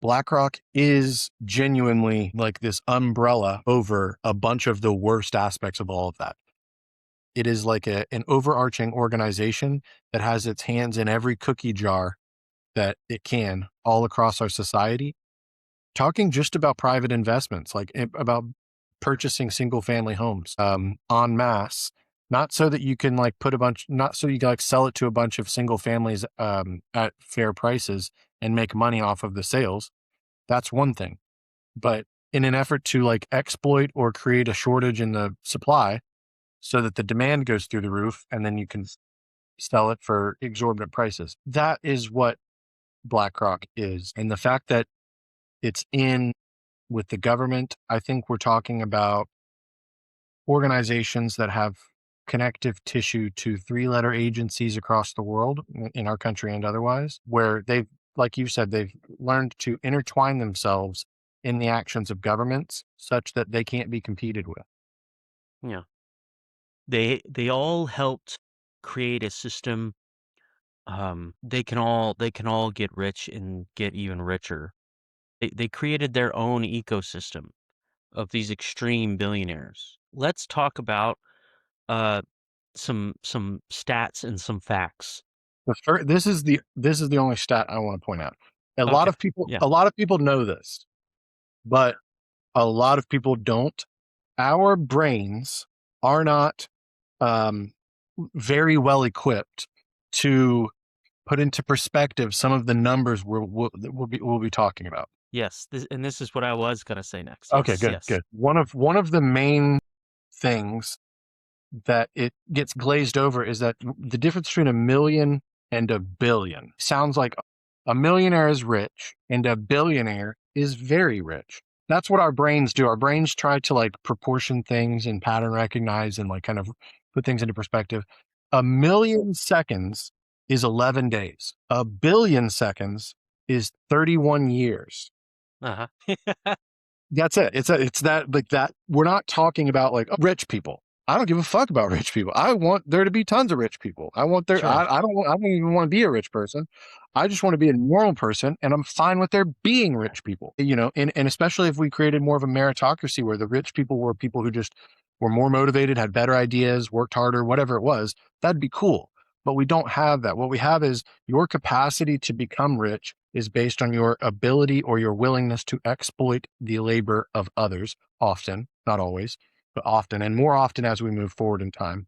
BlackRock is genuinely like this umbrella over a bunch of the worst aspects of all of that. It is like an overarching organization that has its hands in every cookie jar that it can all across our society. Talking just about private investments, like about purchasing single family homes en masse, not so that you can like put a bunch, not so you can like sell it to a bunch of single families at fair prices and make money off of the sales. That's one thing. But in an effort to like exploit or create a shortage in the supply so that the demand goes through the roof and then you can sell it for exorbitant prices. That is what BlackRock is. And the fact that it's in with the government, I think we're talking about organizations that have connective tissue to three-letter agencies across the world in our country and otherwise, where they've, like you said, they've learned to intertwine themselves in the actions of governments such that they can't be competed with. Yeah. They all helped create a system. They can all get rich and get even richer. They created their own ecosystem of these extreme billionaires. Let's talk about uh some stats and some facts. This is the only stat I want to point out. Okay. Yeah. A lot of people know this, but a lot of people don't. Our brains are not um, very well equipped to put into perspective some of the numbers that we'll be talking about. Yes. This is what I was gonna say next. Okay, Yes. good, Yes. good. One of the main things that it gets glazed over is that the difference between a million and a billion sounds like a millionaire is rich and a billionaire is very rich. That's what our brains do. Our brains try to like proportion things and pattern recognize and like kind of put things into perspective. A million seconds is 11 days. A billion seconds is 31 years. Uh-huh. That's it. It's that like that. We're not talking about like rich people. I don't give a fuck about rich people. I want there to be tons of rich people. I want there. Sure. I don't even want to be a rich person. I just want to be a normal person, and I'm fine with there being rich people. You know, and especially if we created more of a meritocracy where the rich people were people who just were more motivated, had better ideas, worked harder, whatever it was. That'd be cool. But we don't have that. What we have is your capacity to become rich is based on your ability or your willingness to exploit the labor of others. Often, not always, but often, and more often as we move forward in time.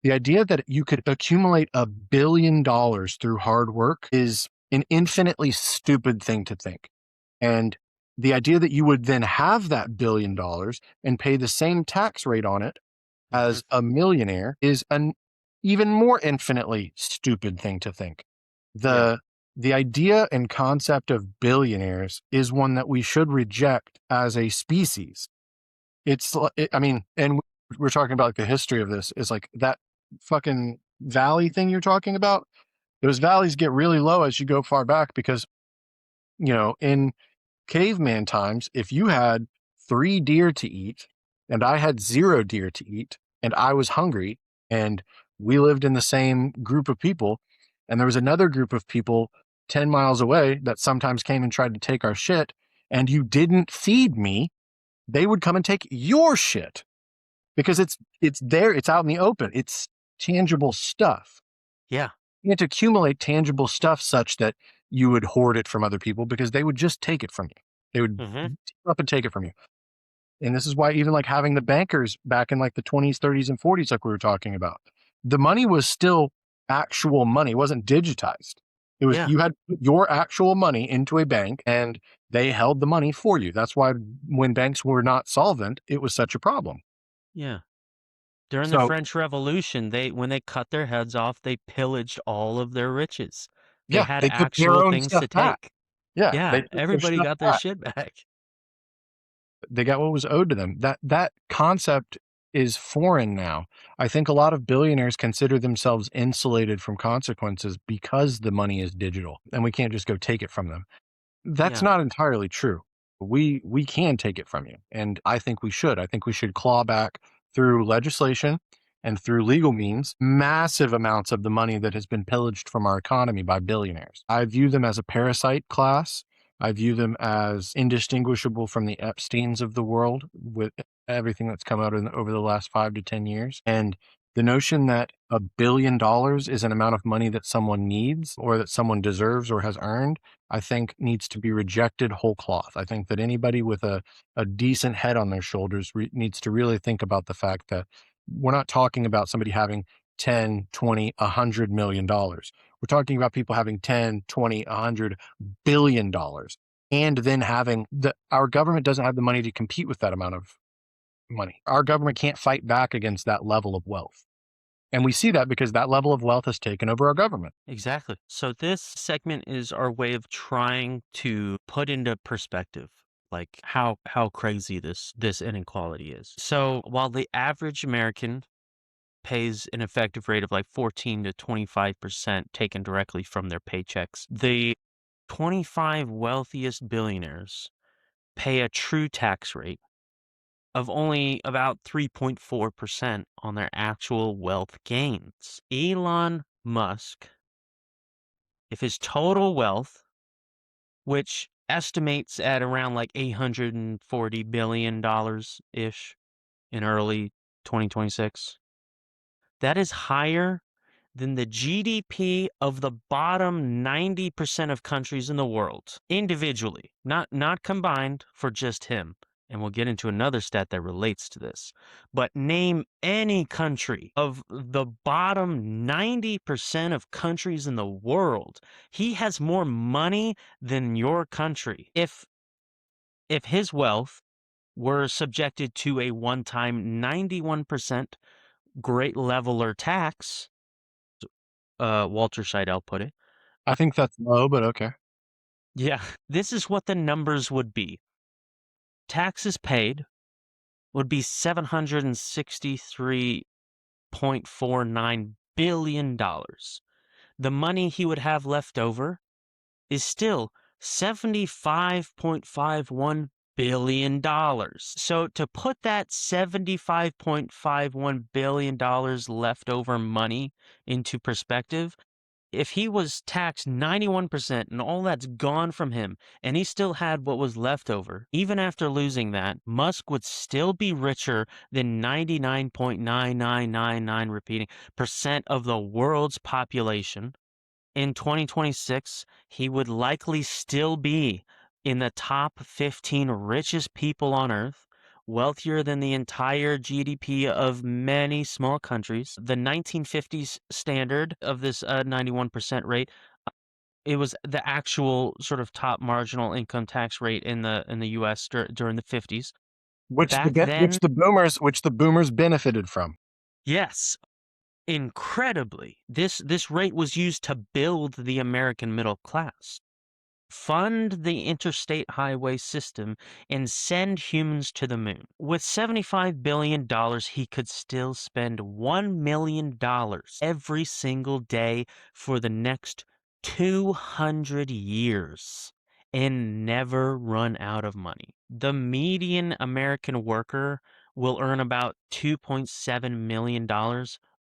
The idea that you could accumulate $1 billion through hard work is an infinitely stupid thing to think. And the idea that you would then have that $1 billion and pay the same tax rate on it Mhm. as a millionaire is an even more infinitely stupid thing to think. Yeah. The idea and concept of billionaires is one that we should reject as a species. I mean, and we're talking about like the history of this is like that fucking valley thing you're talking about. Those valleys get really low as you go far back because, in caveman times, if you had 3 deer to eat and I had 0 deer to eat and I was hungry and we lived in the same group of people and there was another group of people 10 miles away that sometimes came and tried to take our shit and you didn't feed me, they would come and take your shit because it's there, it's out in the open. It's tangible stuff. Yeah. You have to accumulate tangible stuff such that you would hoard it from other people because they would just take it from you. They would Mhm. team up and take it from you. And this is why even like having the bankers back in like the 20s, 30s, and 40s, like we were talking about, the money was still actual money. It wasn't digitized. It was Yeah. you had to put your actual money into a bank and they held the money for you. That's why when banks were not solvent, it was such a problem. Yeah. During the So French Revolution, they when they cut their heads off, they pillaged all of their riches. They yeah, had they took their actual own things stuff to back. take. Yeah, they Yeah, took their everybody stuff got their back. shit back. They got what was owed to them. That concept is foreign now. I think a lot of billionaires consider themselves insulated from consequences because the money is digital and we can't just go take it from them. That's Yeah. not entirely true. We can take it from you, and I think we should. I think we should claw back through legislation and through legal means massive amounts of the money that has been pillaged from our economy by billionaires. I view them as a parasite class. I view them as indistinguishable from the Epsteins of the world with everything that's come out over the last 5 to 10 years. And the notion that $1 billion is an amount of money that someone needs or that someone deserves or has earned, I think needs to be rejected whole cloth. I think that anybody with a decent head on their shoulders needs to really think about the fact that we're not talking about somebody having 10, 20, $100 million. We're talking about people having 10, 20, $100 billion. And then our government doesn't have the money to compete with that amount of money. Our government can't fight back against that level of wealth. And we see that because that level of wealth has taken over our government. Exactly. So this segment is our way of trying to put into perspective like how crazy this inequality is. So while the average American pays an effective rate of like 14 to 25% taken directly from their paychecks, the 25 wealthiest billionaires pay a true tax rate of only about 3.4% on their actual wealth gains. Elon Musk, if his total wealth, which estimates at around like $840 billion ish in early 2026, that is higher than the GDP of the bottom 90% of countries in the world individually, not combined for just him. And we'll get into another stat that relates to this. But name any country of the bottom 90% of countries in the world. He has more money than your country. If his wealth were subjected to a one-time 91% great leveler tax, Walter Scheidel put it. I think that's low, but okay. Yeah, this is what the numbers would be. Taxes paid would be $763.49 billion. The money he would have left over is still $75.51 billion. So to put that $75.51 billion leftover money into perspective, if he was taxed 91% and all that's gone from him and he still had what was left over, even after losing that, Musk would still be richer than 99.9999 repeating percent of the world's population. In 2026, he would likely still be in the top 15 richest people on earth, wealthier than the entire GDP of many small countries. The 1950s standard of this 91% rate, it was the actual sort of top marginal income tax rate in the US during the 50s. Back then, Which the boomers benefited from. yes, incredibly, this rate was used to build the American middle class, fund the interstate highway system, and send humans to the moon. With $75 billion, he could still spend $1 million every single day for the next 200 years and never run out of money. The median American worker will earn about $2.7 million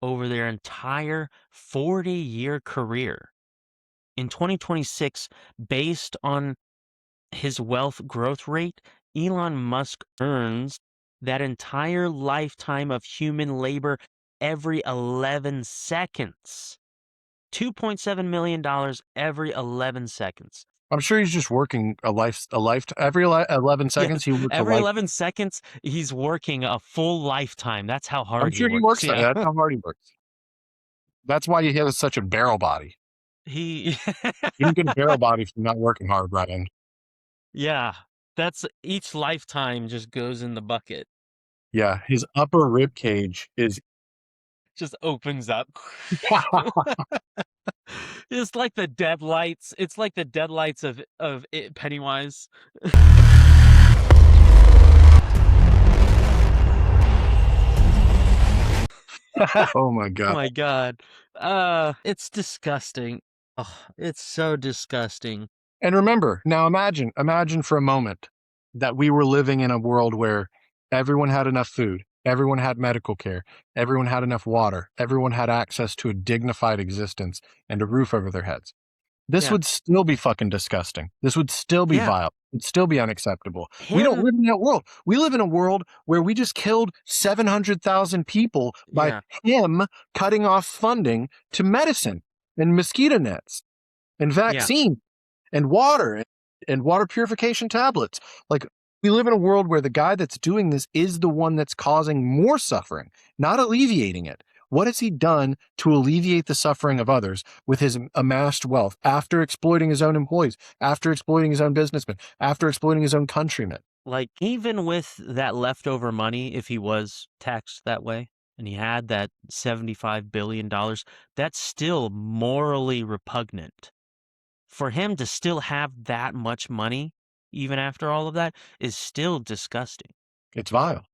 over their entire 40-year career. In 2026, based on his wealth growth rate, Elon Musk earns that entire lifetime of human labor every 11 seconds. $2.7 million every 11 seconds. I'm sure he's just working a life. Every 11 seconds, Yes, he works a every life. 11 seconds, he's working a full lifetime. That's how I'm hard he sure he works. works that. Yeah. That's how hard he works. That's why he has such a barrel body. He, He didn't get a barrel body from not working hard, Ryan. yeah, that's each lifetime just goes in the bucket. Yeah, his upper rib cage is. Just opens up. It's like the deadlights. It's like the deadlights of Pennywise. Oh my Oh god! my god. It's disgusting. Oh, it's so disgusting. And remember, now imagine for a moment that we were living in a world where everyone had enough food, everyone had medical care, everyone had enough water, everyone had access to a dignified existence and a roof over their heads. This Yeah. would still be fucking disgusting. This would still be Yeah. vile. It'd still be unacceptable. We don't Him. live in that world. We live in a world where we just killed 700,000 people by Yeah. him cutting off funding to medicine and mosquito nets and Yeah. vaccine and water and water purification tablets. Like, we live in a world where the guy that's doing this is the one that's causing more suffering, not alleviating it. What has he done to alleviate the suffering of others with his amassed wealth after exploiting his own employees, after exploiting his own businessmen, after exploiting his own countrymen? Like, even with that leftover money, if he was taxed that way and he had that $75 billion, that's still morally repugnant. For him to still have that much money, even after all of that, is still disgusting. It's vile.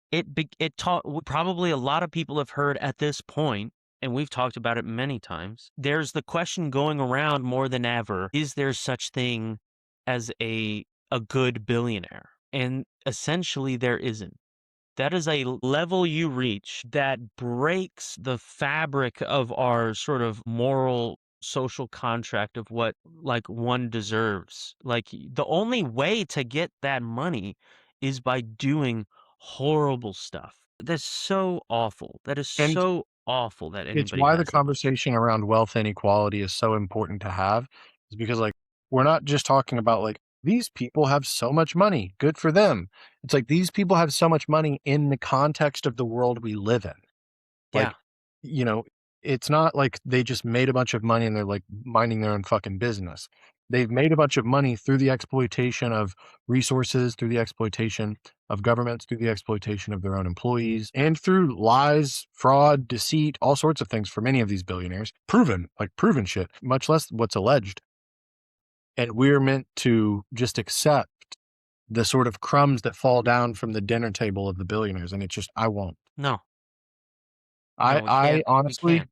It taught probably a lot of people have heard at this point, and we've talked about it many times. There's the question going around more than ever: is there such thing as a good billionaire? And essentially, there isn't. That is a level you reach that breaks the fabric of our sort of moral social contract of what like one deserves. Like the only way to get that money is by doing horrible stuff. That's so awful. That is And so awful that it's anybody why the has that much. conversation around wealth inequality is so important to have, is because, like, we're not just talking about, like, these people have so much money, good for them. It's like these people have so much money in the context of the world we live in. Yeah. Like, you know, it's not like they just made a bunch of money and they're like minding their own fucking business. They've made a bunch of money through the exploitation of resources, through the exploitation of governments, through the exploitation of their own employees, and through lies, fraud, deceit, all sorts of things for many of these billionaires. Proven, like proven shit, much less what's alleged. And we're meant to just accept the sort of crumbs that fall down from the dinner table of the billionaires. And it's just, I won't. No. I, No, we I can't. We honestly, can't.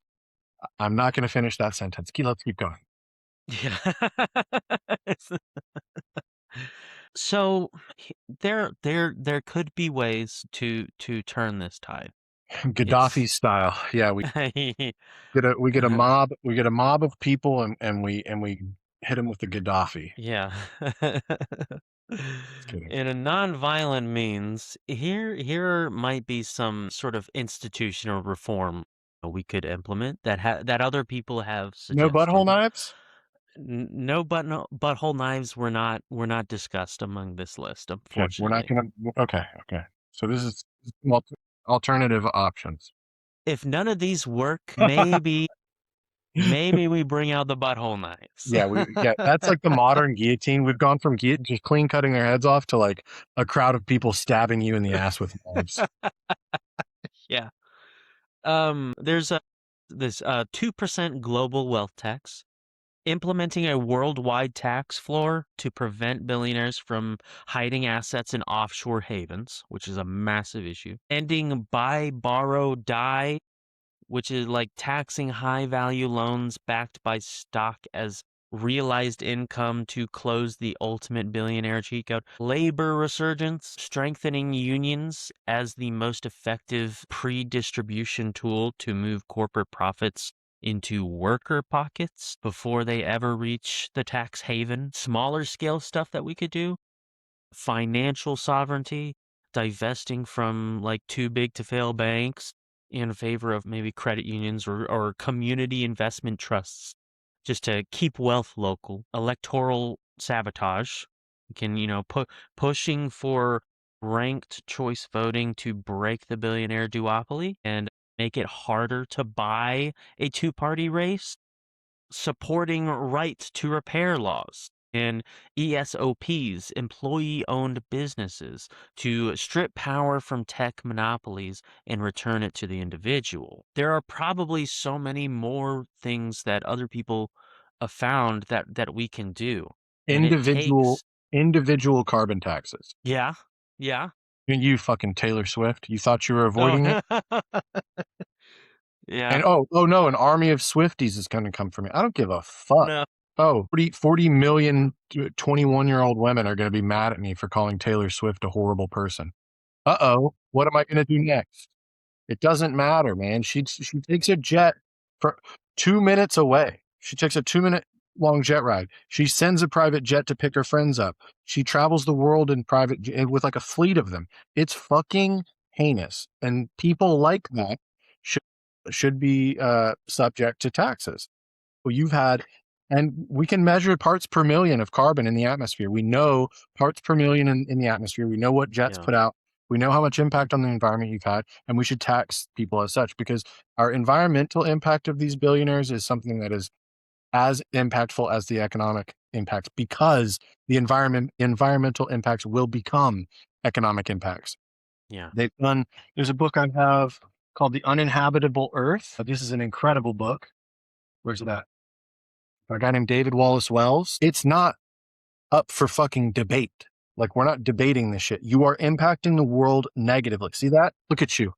I'm not going to finish that sentence. Let's keep going. Yeah. It's- So there could be ways to turn this tide. Gaddafi It's style. Yeah, we get a mob of people, and we hit them with the Gaddafi. yeah. Just kidding. In a non-violent means, here might be some sort of institutional reform we could implement that other people have No butthole suggested. knives. No butthole knives were not discussed among this list, Okay, we're not unfortunately. gonna. Okay, okay. So this is alternative options. If none of these work, maybe we bring out the butthole knives. That's like the modern guillotine. We've gone from just clean cutting their heads off to like a crowd of people stabbing you in the ass with knives. Yeah. There's a this 2% global wealth tax, implementing a worldwide tax floor to prevent billionaires from hiding assets in offshore havens, which is a massive issue. Ending buy, borrow, die, which is like taxing high value loans backed by stock as realized income to close the ultimate billionaire cheat code. Labor resurgence, strengthening unions as the most effective pre-distribution tool to move corporate profits into worker pockets before they ever reach the tax haven. Smaller scale stuff that we could do, financial sovereignty, divesting from like too big to fail banks in favor of maybe credit unions or community investment trusts, just to keep wealth local. Electoral sabotage. We can, pushing for ranked choice voting to break the billionaire duopoly and make it harder to buy a two-party race. Supporting right to repair laws and ESOPs, employee-owned businesses, to strip power from tech monopolies and return it to the individual. There are probably so many more things that other people have found that we can do. And it Individual takes, individual carbon taxes. yeah, yeah. And you fucking Taylor Swift, you thought you were Oh, avoiding it? yeah. And oh no, an army of Swifties is going to come for me. I don't give a fuck. No, Oh, 40 million 21-year-old women are going to be mad at me for calling Taylor Swift a horrible person. Uh-oh, what am I going to do next? It doesn't matter, man. She takes a jet for 2 minutes away. She takes a 2 minute long jet ride. She sends a private jet to pick her friends up. She travels the world in private with like a fleet of them. It's fucking heinous, and people like that should should be subject to taxes. Well, and we can measure parts per million of carbon in the atmosphere. We know parts per million in the atmosphere. We know what jets yeah, put out. We know how much impact on the environment you've had, and we should tax people as such because our environmental impact of these billionaires is something that is as impactful as the economic impacts because environmental impacts will become economic impacts. yeah. They've done, there's a book I have called The Uninhabitable Earth. This is an incredible book. Where's it at? A guy named David Wallace Wells. It's not up for fucking debate. Like, we're not debating this shit. You are impacting the world negatively. See that? Look at you.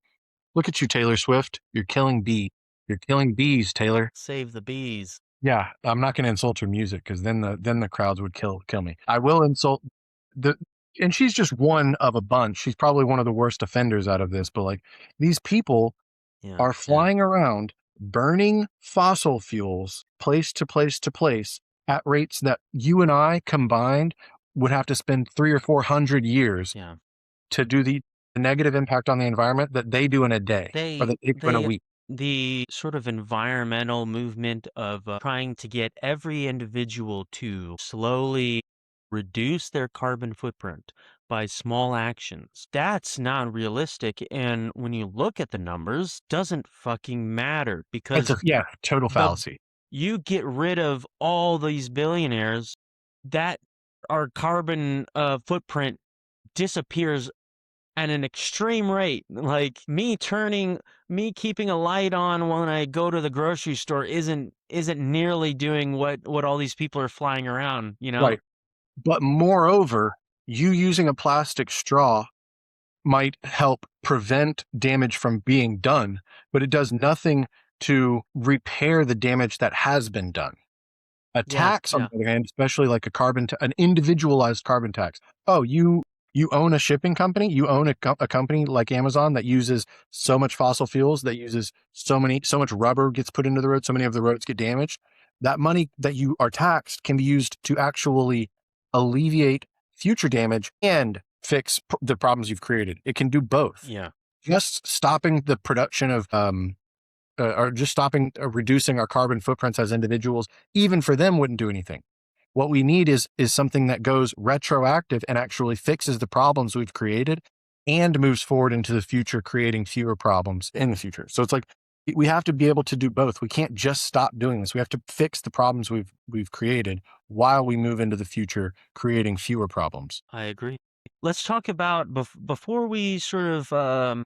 Look at you, Taylor Swift. You're killing bees. You're killing bees, Taylor. Save the bees. Yeah, I'm not going to insult her music because then the crowds would kill me. I will insult the and she's just one of a bunch. She's probably one of the worst offenders out of this, but like these people Yeah, are yeah, flying around burning fossil fuels place to place to place at rates that you and I combined would have to spend 300 or 400 years yeah. to do the negative impact on the environment that they do in a day or They that they do in a they week. the sort of environmental movement of trying to get every individual to slowly reduce their carbon footprint by small actions. That's not realistic, and when you look at the numbers, doesn't fucking matter It's because a total the fallacy. you get rid of all these billionaires, that our carbon footprint disappears at an extreme rate. Like me keeping a light on when I go to the grocery store isn't nearly doing what all these people are flying around, you know? Right. But moreover, you using a plastic straw might help prevent damage from being done, but it does nothing to repair the damage that has been done. A Yeah, tax, on yeah, the other hand, especially like an individualized carbon tax. Oh, you own a shipping company, you own a company like Amazon that uses so much fossil fuels, that uses so much rubber gets put into the road, so many of the roads get damaged. That money that you are taxed can be used to actually alleviate future damage and fix the problems you've created. It can do both. yeah. Just stopping the production of or just stopping reducing our carbon footprints as individuals, even for them, wouldn't do anything. What we need is something that goes retroactive and actually fixes the problems we've created and moves forward into the future, creating fewer problems in the future. So it's like we have to be able to do both. We can't just stop doing this. We have to fix the problems we've created while we move into the future, creating fewer problems. I agree. Let's talk about before we sort of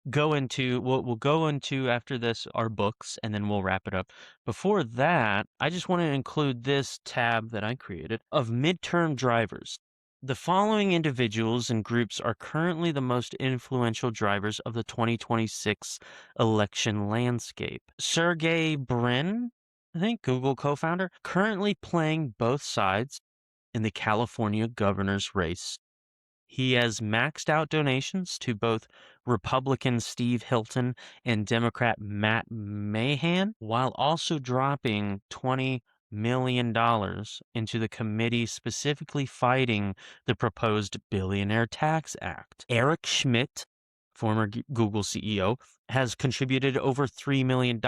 go into we'll go into after this our books and then we'll wrap it up. Before that, I just want to include this tab that I created of midterm drivers. The following individuals and groups are currently the most influential drivers of the 2026 election landscape. Sergey Brin, I think Google co-founder, currently playing both sides in the California governor's race. He has maxed out donations to both Republican Steve Hilton and Democrat Matt Mahan, while also dropping $20 million into the committee specifically fighting the proposed Billionaire Tax Act. Eric Schmidt, former Google CEO, has contributed over $3 million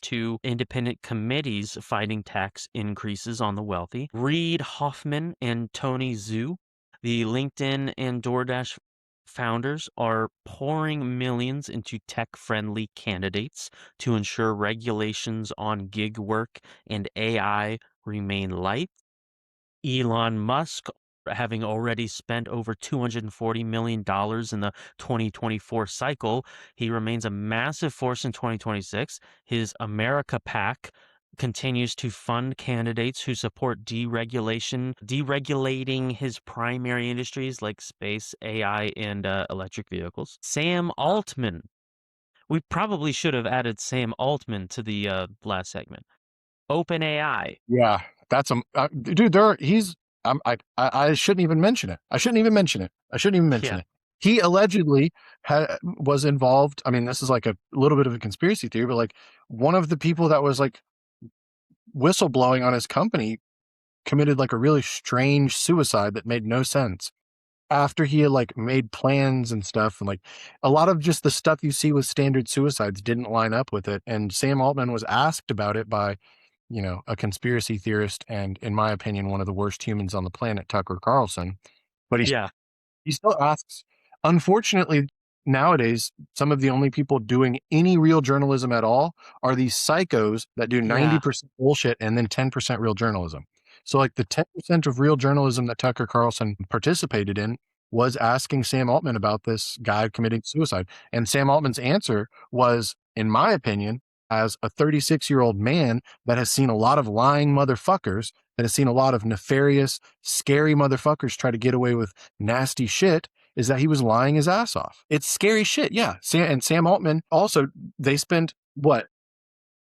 to independent committees fighting tax increases on the wealthy. Reid Hoffman and Tony Zhu, the LinkedIn and DoorDash founders, are pouring millions into tech-friendly candidates to ensure regulations on gig work and AI remain light. Elon Musk, having already spent over $240 million in the 2024 cycle, he remains a massive force in 2026. His America PAC continues to fund candidates who support deregulating his primary industries like space, AI, and electric vehicles. Sam Altman. We probably should have added Sam Altman to the last segment. OpenAI. Yeah, that's dude. I shouldn't even mention it. I shouldn't even mention it. I shouldn't even mention Yeah, it. He allegedly was involved. I mean, this is like a little bit of a conspiracy theory, but like one of the people that was like whistleblowing on his company committed like a really strange suicide that made no sense after he had like made plans and stuff, and like a lot of just the stuff you see with standard suicides didn't line up with it. And Sam Altman was asked about it by, a conspiracy theorist and, in my opinion, one of the worst humans on the planet, Tucker Carlson. But yeah, he still asks. Unfortunately, nowadays, some of the only people doing any real journalism at all are these psychos that do yeah, 90% bullshit and then 10% real journalism. So, like the 10% of real journalism that Tucker Carlson participated in was asking Sam Altman about this guy committing suicide. And Sam Altman's answer was, in my opinion, as a 36-year-old man that has seen a lot of lying motherfuckers, that has seen a lot of nefarious, scary motherfuckers try to get away with nasty shit, is that he was lying his ass off. It's scary shit. Yeah. Sam Altman also, they spent what,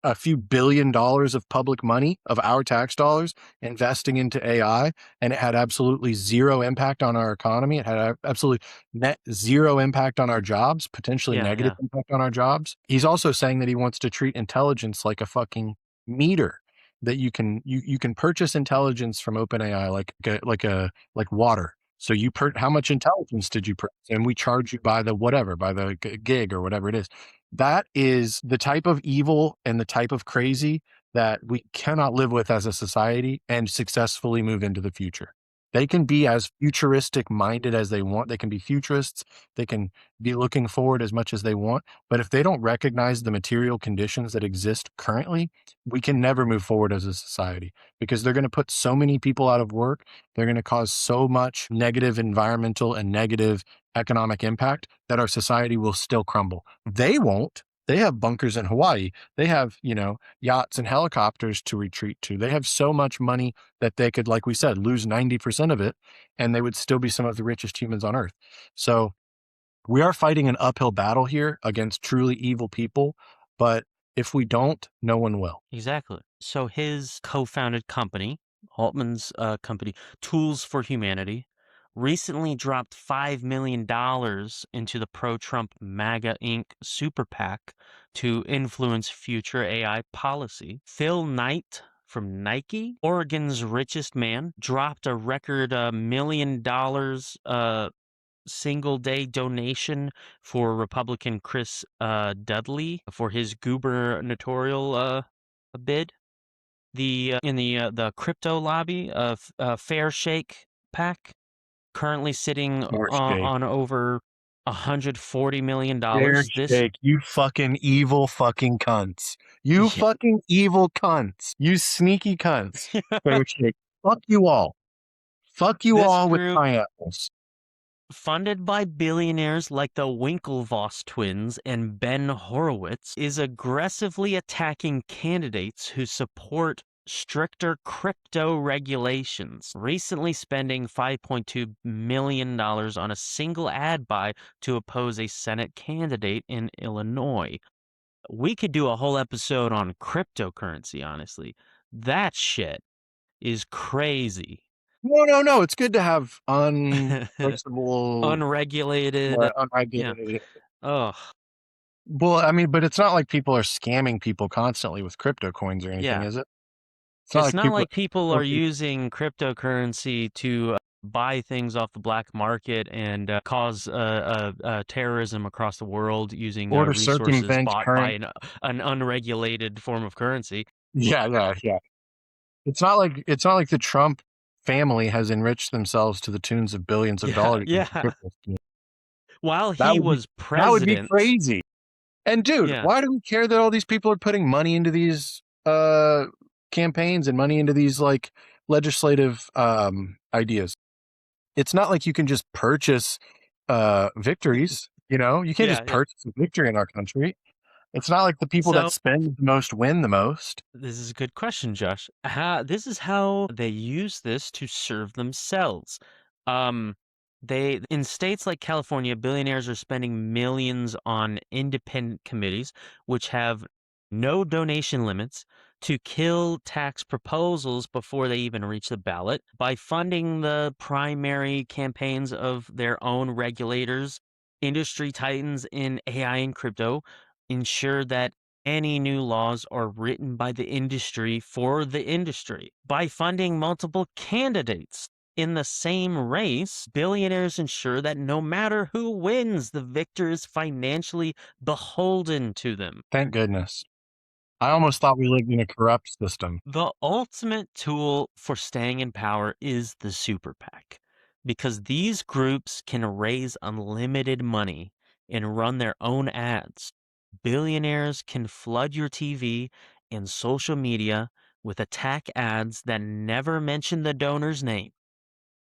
a few $1 billion of public money of our tax dollars investing into AI, and it had absolutely zero impact on our economy. It had absolutely net zero impact on our jobs, potentially yeah, negative yeah, impact on our jobs. He's also saying that he wants to treat intelligence like a fucking meter, that you can purchase intelligence from OpenAI like water. So how much intelligence did you purchase? And we charge you by the whatever, by the gig or whatever it is. That is the type of evil and the type of crazy that we cannot live with as a society and successfully move into the future. They can be as futuristic minded as they want. They can be futurists. They can be looking forward as much as they want. But if they don't recognize the material conditions that exist currently, we can never move forward as a society, because they're going to put so many people out of work. They're going to cause so much negative environmental and negative economic impact that our society will still crumble. They won't. They have bunkers in Hawaii. They have, yachts and helicopters to retreat to. They have so much money that they could, like we said, lose 90% of it, and they would still be some of the richest humans on earth. So we are fighting an uphill battle here against truly evil people, but If we don't, no one will. Exactly. So his co-founded company, Altman's company, Tools for Humanity, recently dropped $5 million into the pro-Trump MAGA Inc. super PAC to influence future AI policy. Phil Knight from Nike, Oregon's richest man, dropped a record $1 million single day donation for Republican Chris Dudley for his gubernatorial bid. The crypto lobby of Fair Shake PAC currently sitting Fair shake. on over Fair $140 this. shake. You fucking evil fucking cunts. You Yeah, fucking evil cunts. You sneaky cunts. Fair shake. Fuck you all. Fuck you this all with group, pineapples. funded by billionaires like the Winklevoss twins and Ben Horowitz, is aggressively attacking candidates who support stricter crypto regulations, recently spending $5.2 million on a single ad buy to oppose a Senate candidate in Illinois. We could do a whole episode on cryptocurrency, honestly. That shit is crazy. No. It's good to have untraceable, Unregulated. Yeah. unregulated. Oh, Well, I mean, but it's not like people are scamming people constantly with crypto coins or anything, yeah. is it? It's not It's like not people like people or are using cryptocurrency to buy things off the black market and cause terrorism across the world using or to resources circumvent bought by current. an unregulated form of currency. Yeah. It's not like the Trump family has enriched themselves to the tunes of billions of Yeah, dollars with the yeah. crypto scheme. While That he would be was that would be president, crazy. And dude, yeah, why do we care that all these people are putting money into these campaigns and money into these like legislative ideas? It's not like you can just purchase victories, you can't yeah, just yeah. purchase a victory in our country. It's not like the people that So spend the most win the most. this is a good question, Josh. This is how they use this to serve themselves. Um, they in states like California, billionaires are spending millions on independent committees, which have no donation limits, to kill tax proposals before they even reach the ballot by funding the primary campaigns of their own regulators. Industry titans in AI and crypto ensure that any new laws are written by the industry for the industry. By funding multiple candidates in the same race, billionaires ensure that no matter who wins, the victor is financially beholden to them. Thank goodness. I almost thought we lived in a corrupt system. The ultimate tool for staying in power is the super PAC, because these groups can raise unlimited money and run their own ads. Billionaires can flood your TV and social media with attack ads that never mention the donor's name.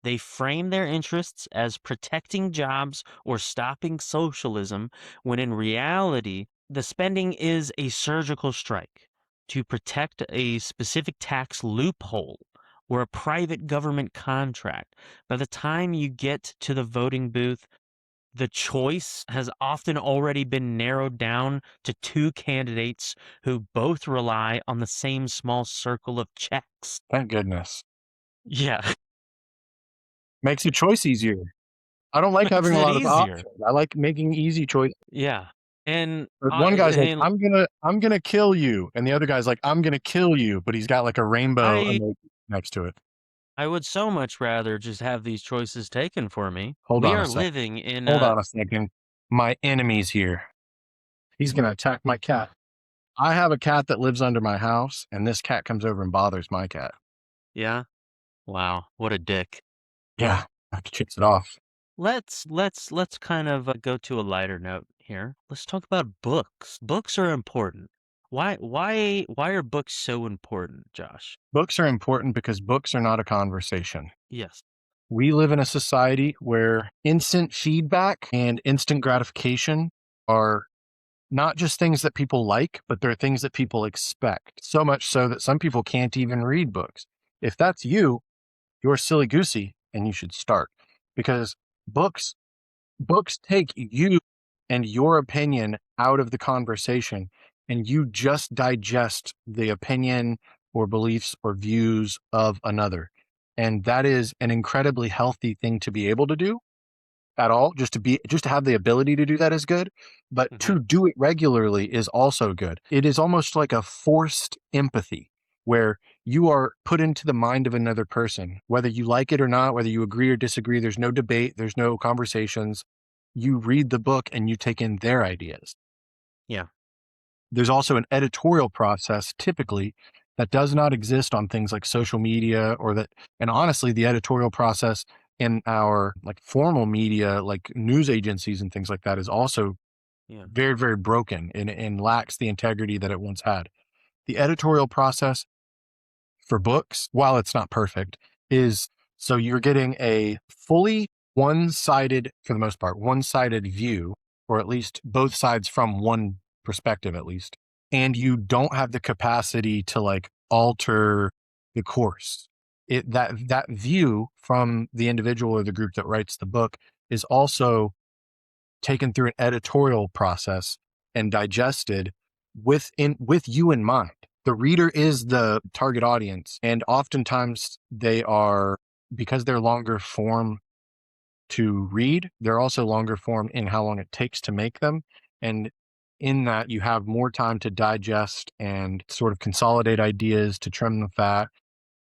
They frame their interests as protecting jobs or stopping socialism, when in reality, the spending is a surgical strike to protect a specific tax loophole or a private government contract. By the time you get to the voting booth, the choice has often already been narrowed down to two candidates who both rely on the same small circle of checks. Thank goodness. Yeah, Makes the choice easier. I don't like makes having a it lot of easier. options. I like making easy choices. Yeah. And But one guy's like, and I'm gonna kill you, and the other guy's like, I'm gonna kill you, but he's got like a rainbow I emoji next to it. I would so much rather just have these choices taken for me. Hold We on a are second. living in Hold a on a second. My enemy's here. He's gonna attack my cat. I have a cat that lives under my house, and this cat comes over and bothers my cat. yeah. Wow, what a dick. Yeah, I have to chase it off. Let's kind of go to a lighter note here. Let's talk about books. Books are important. Why are books so important, Josh? Books are important because books are not a conversation. Yes. We live in a society where instant feedback and instant gratification are not just things that people like, but they're things that people expect. So much so that some people can't even read books. If that's you, you're silly goosey and you should start because books books take you and your opinion out of the conversation and you just digest the opinion or beliefs or views of another. And that is an incredibly healthy thing to be able to do at all. Just to have the ability to do that is good, but Hmm. to do it regularly is also good. It is almost like a forced empathy where you are put into the mind of another person, whether you like it or not, whether you agree or disagree. There's no debate, there's no conversations. You read the book and you take in their ideas. Yeah. There's also an editorial process typically that does not exist on things like social media, or that, and honestly, the editorial process in our like formal media, like news agencies and things like that, is also Yeah. very, very broken and lacks the integrity that it once had. The editorial process for books, while it's not perfect, is so you're getting a fully one sided, for the most part, one sided view, or at least both sides from one perspective, at least. And you don't have the capacity to like alter the course. That view from the individual or the group that writes the book is also taken through an editorial process and digested with you in mind. The reader is the target audience, and oftentimes they are, because they're longer form to read, they're also longer form in how long it takes to make them. And in that, you have more time to digest and sort of consolidate ideas, to trim the fat,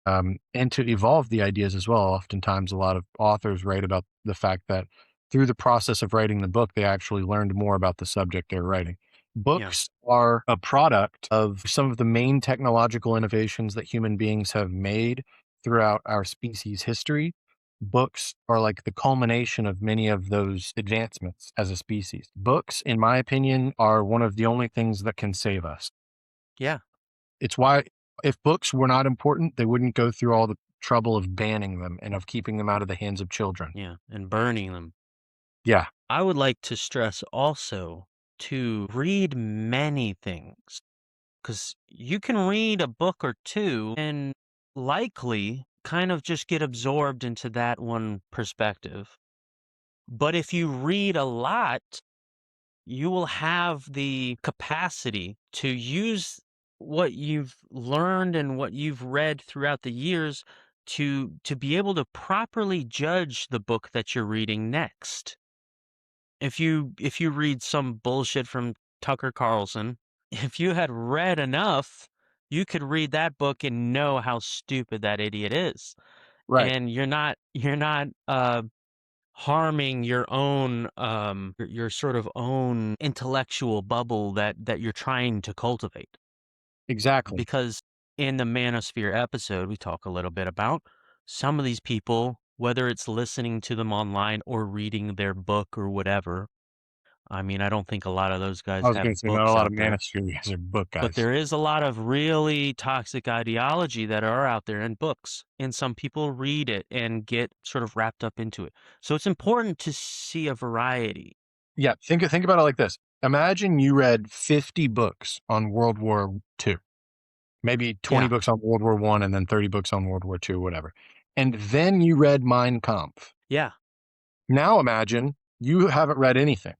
and to evolve the ideas as well. Oftentimes, a lot of authors write about the fact that through the process of writing the book, they actually learned more about the subject they're writing. Yeah. Books are a product of some of the main technological innovations that human beings have made throughout our species' history. Books are like the culmination of many of those advancements as a species. Books, in my opinion, are one of the only things that can save us. Yeah. It's why, if books were not important, they wouldn't go through all the trouble of banning them and of keeping them out of the hands of children. Yeah. And burning them. Yeah, I would like to stress also to read many things, because you can read a book or two and likely kind of just get absorbed into that one perspective. But if you read a lot, you will have the capacity to use what you've learned and what you've read throughout the years to be able to properly judge the book that you're reading next. If you read some bullshit from Tucker Carlson, if you had read enough, you could read that book and know how stupid that idiot is. right. And you're not harming your own your sort of own intellectual bubble that you're trying to cultivate. Exactly. Because in the manosphere episode we talk a little bit about some of these people, whether it's listening to them online or reading their book or whatever. I mean, I don't think a lot of those I guys was going to have say, not a books lot of out there, manosphere guys are book but guys. there is a lot of really toxic ideology that are out there in books, and some people read it and get sort of wrapped up into it. So it's important to see a variety. Yeah, think about it like this. Imagine you read 50 books on World War II, maybe 20 Yeah, books on World War I, and then 30 books on World War II, whatever. And then you read Mein Kampf. yeah, Now imagine you haven't read anything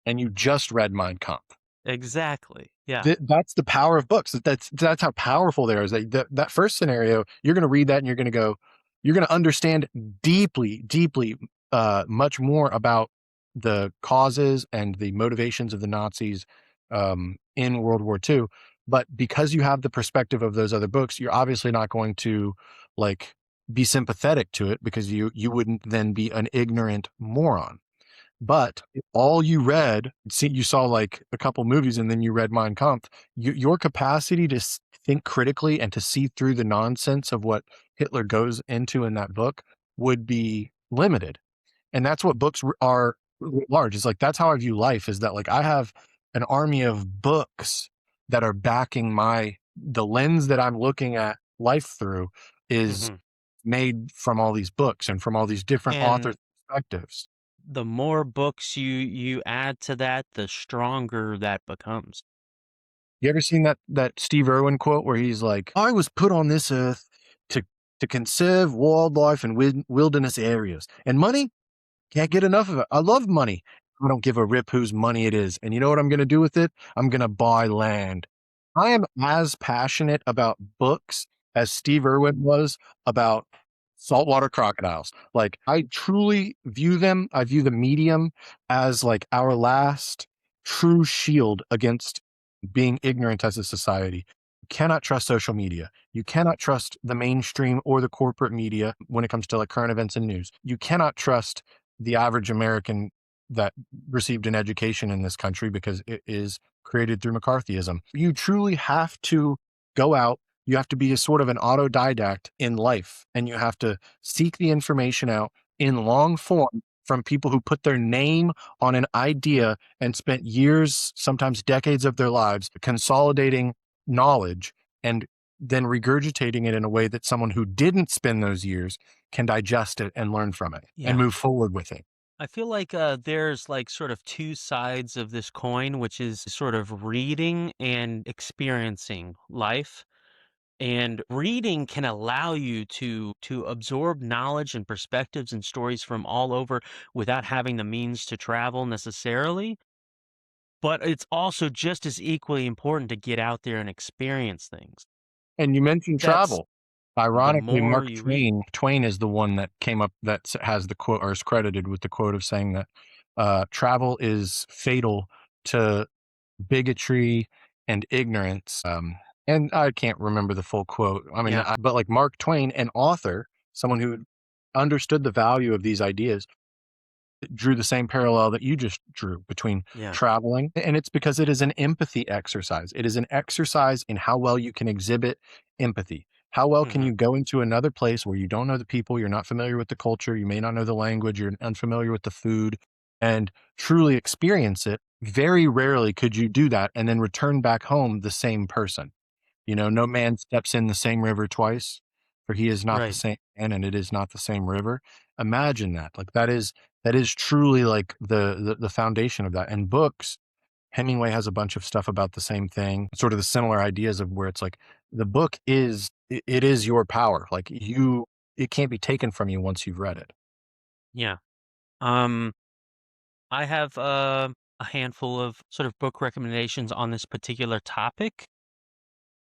and you just read Mein Kampf. exactly. Yeah. That's the power of books. That's how powerful they are. Is that first scenario, you're going to read that and you're going to understand deeply, deeply, much more about the causes and the motivations of the Nazis in World War II. But because you have the perspective of those other books, you're obviously not going to like be sympathetic to it, because you wouldn't then be an ignorant moron. But if all you read, you saw like a couple movies and then you read Mein Kampf, your capacity to think critically and to see through the nonsense of what Hitler goes into in that book would be limited. And that's what books are large. It's like, that's how I view life, is that like I have an army of books that are backing the lens that I'm looking at life through is Hmm. made from all these books and from all these different authors' And perspectives. the more books you add to that, the stronger that becomes. You ever seen that Steve Irwin quote where he's like, "I was put on this earth to conserve wildlife and wilderness areas, and money, can't get enough of it. I love money. I don't give a rip whose money it is. And you know what I'm going to do with it? I'm going to buy land." I am as passionate about books as Steve Irwin was about saltwater crocodiles. Like, I truly view them, I view the medium as like our last true shield against being ignorant as a society. You cannot trust social media. You cannot trust the mainstream or the corporate media when it comes to like current events and news. You cannot trust the average American that received an education in this country because it is created through McCarthyism. You truly have to go out. You have to be a sort of an autodidact in life, and you have to seek the information out in long form from people who put their name on an idea and spent years, sometimes decades of their lives consolidating knowledge and then regurgitating it in a way that someone who didn't spend those years can digest it and learn from it and Yeah. move forward with it. I feel like there's like sort of two sides of this coin, which is sort of reading and experiencing life. And reading can allow you to absorb knowledge and perspectives and stories from all over without having the means to travel necessarily. But it's also just as equally important to get out there and experience things. And you mentioned That's travel. the Ironically, more Mark you read. Twain is the one that came up that has the quote or is credited with the quote of saying that travel is fatal to bigotry and ignorance. And I can't remember the full quote. I mean, Yeah, but like Mark Twain, an author, someone who understood the value of these ideas, drew the same parallel that you just drew between yeah. traveling. And it's because it is an empathy exercise. It is an exercise in how well you can exhibit empathy. How well can Hmm. you go into another place where you don't know the people, you're not familiar with the culture, you may not know the language, you're unfamiliar with the food, and truly experience it? Very rarely could you do that and then return back home the same person. You know, no man steps in the same river twice, for he is not the Right. same man and it is not the same river. Imagine that. Like that is truly like the foundation of that. And books, Hemingway has a bunch of stuff about the same thing, sort of the similar ideas of where it's like the book is it is your power. Like you it can't be taken from you once you've read it. Yeah. Um, I have a handful of sort of book recommendations on this particular topic.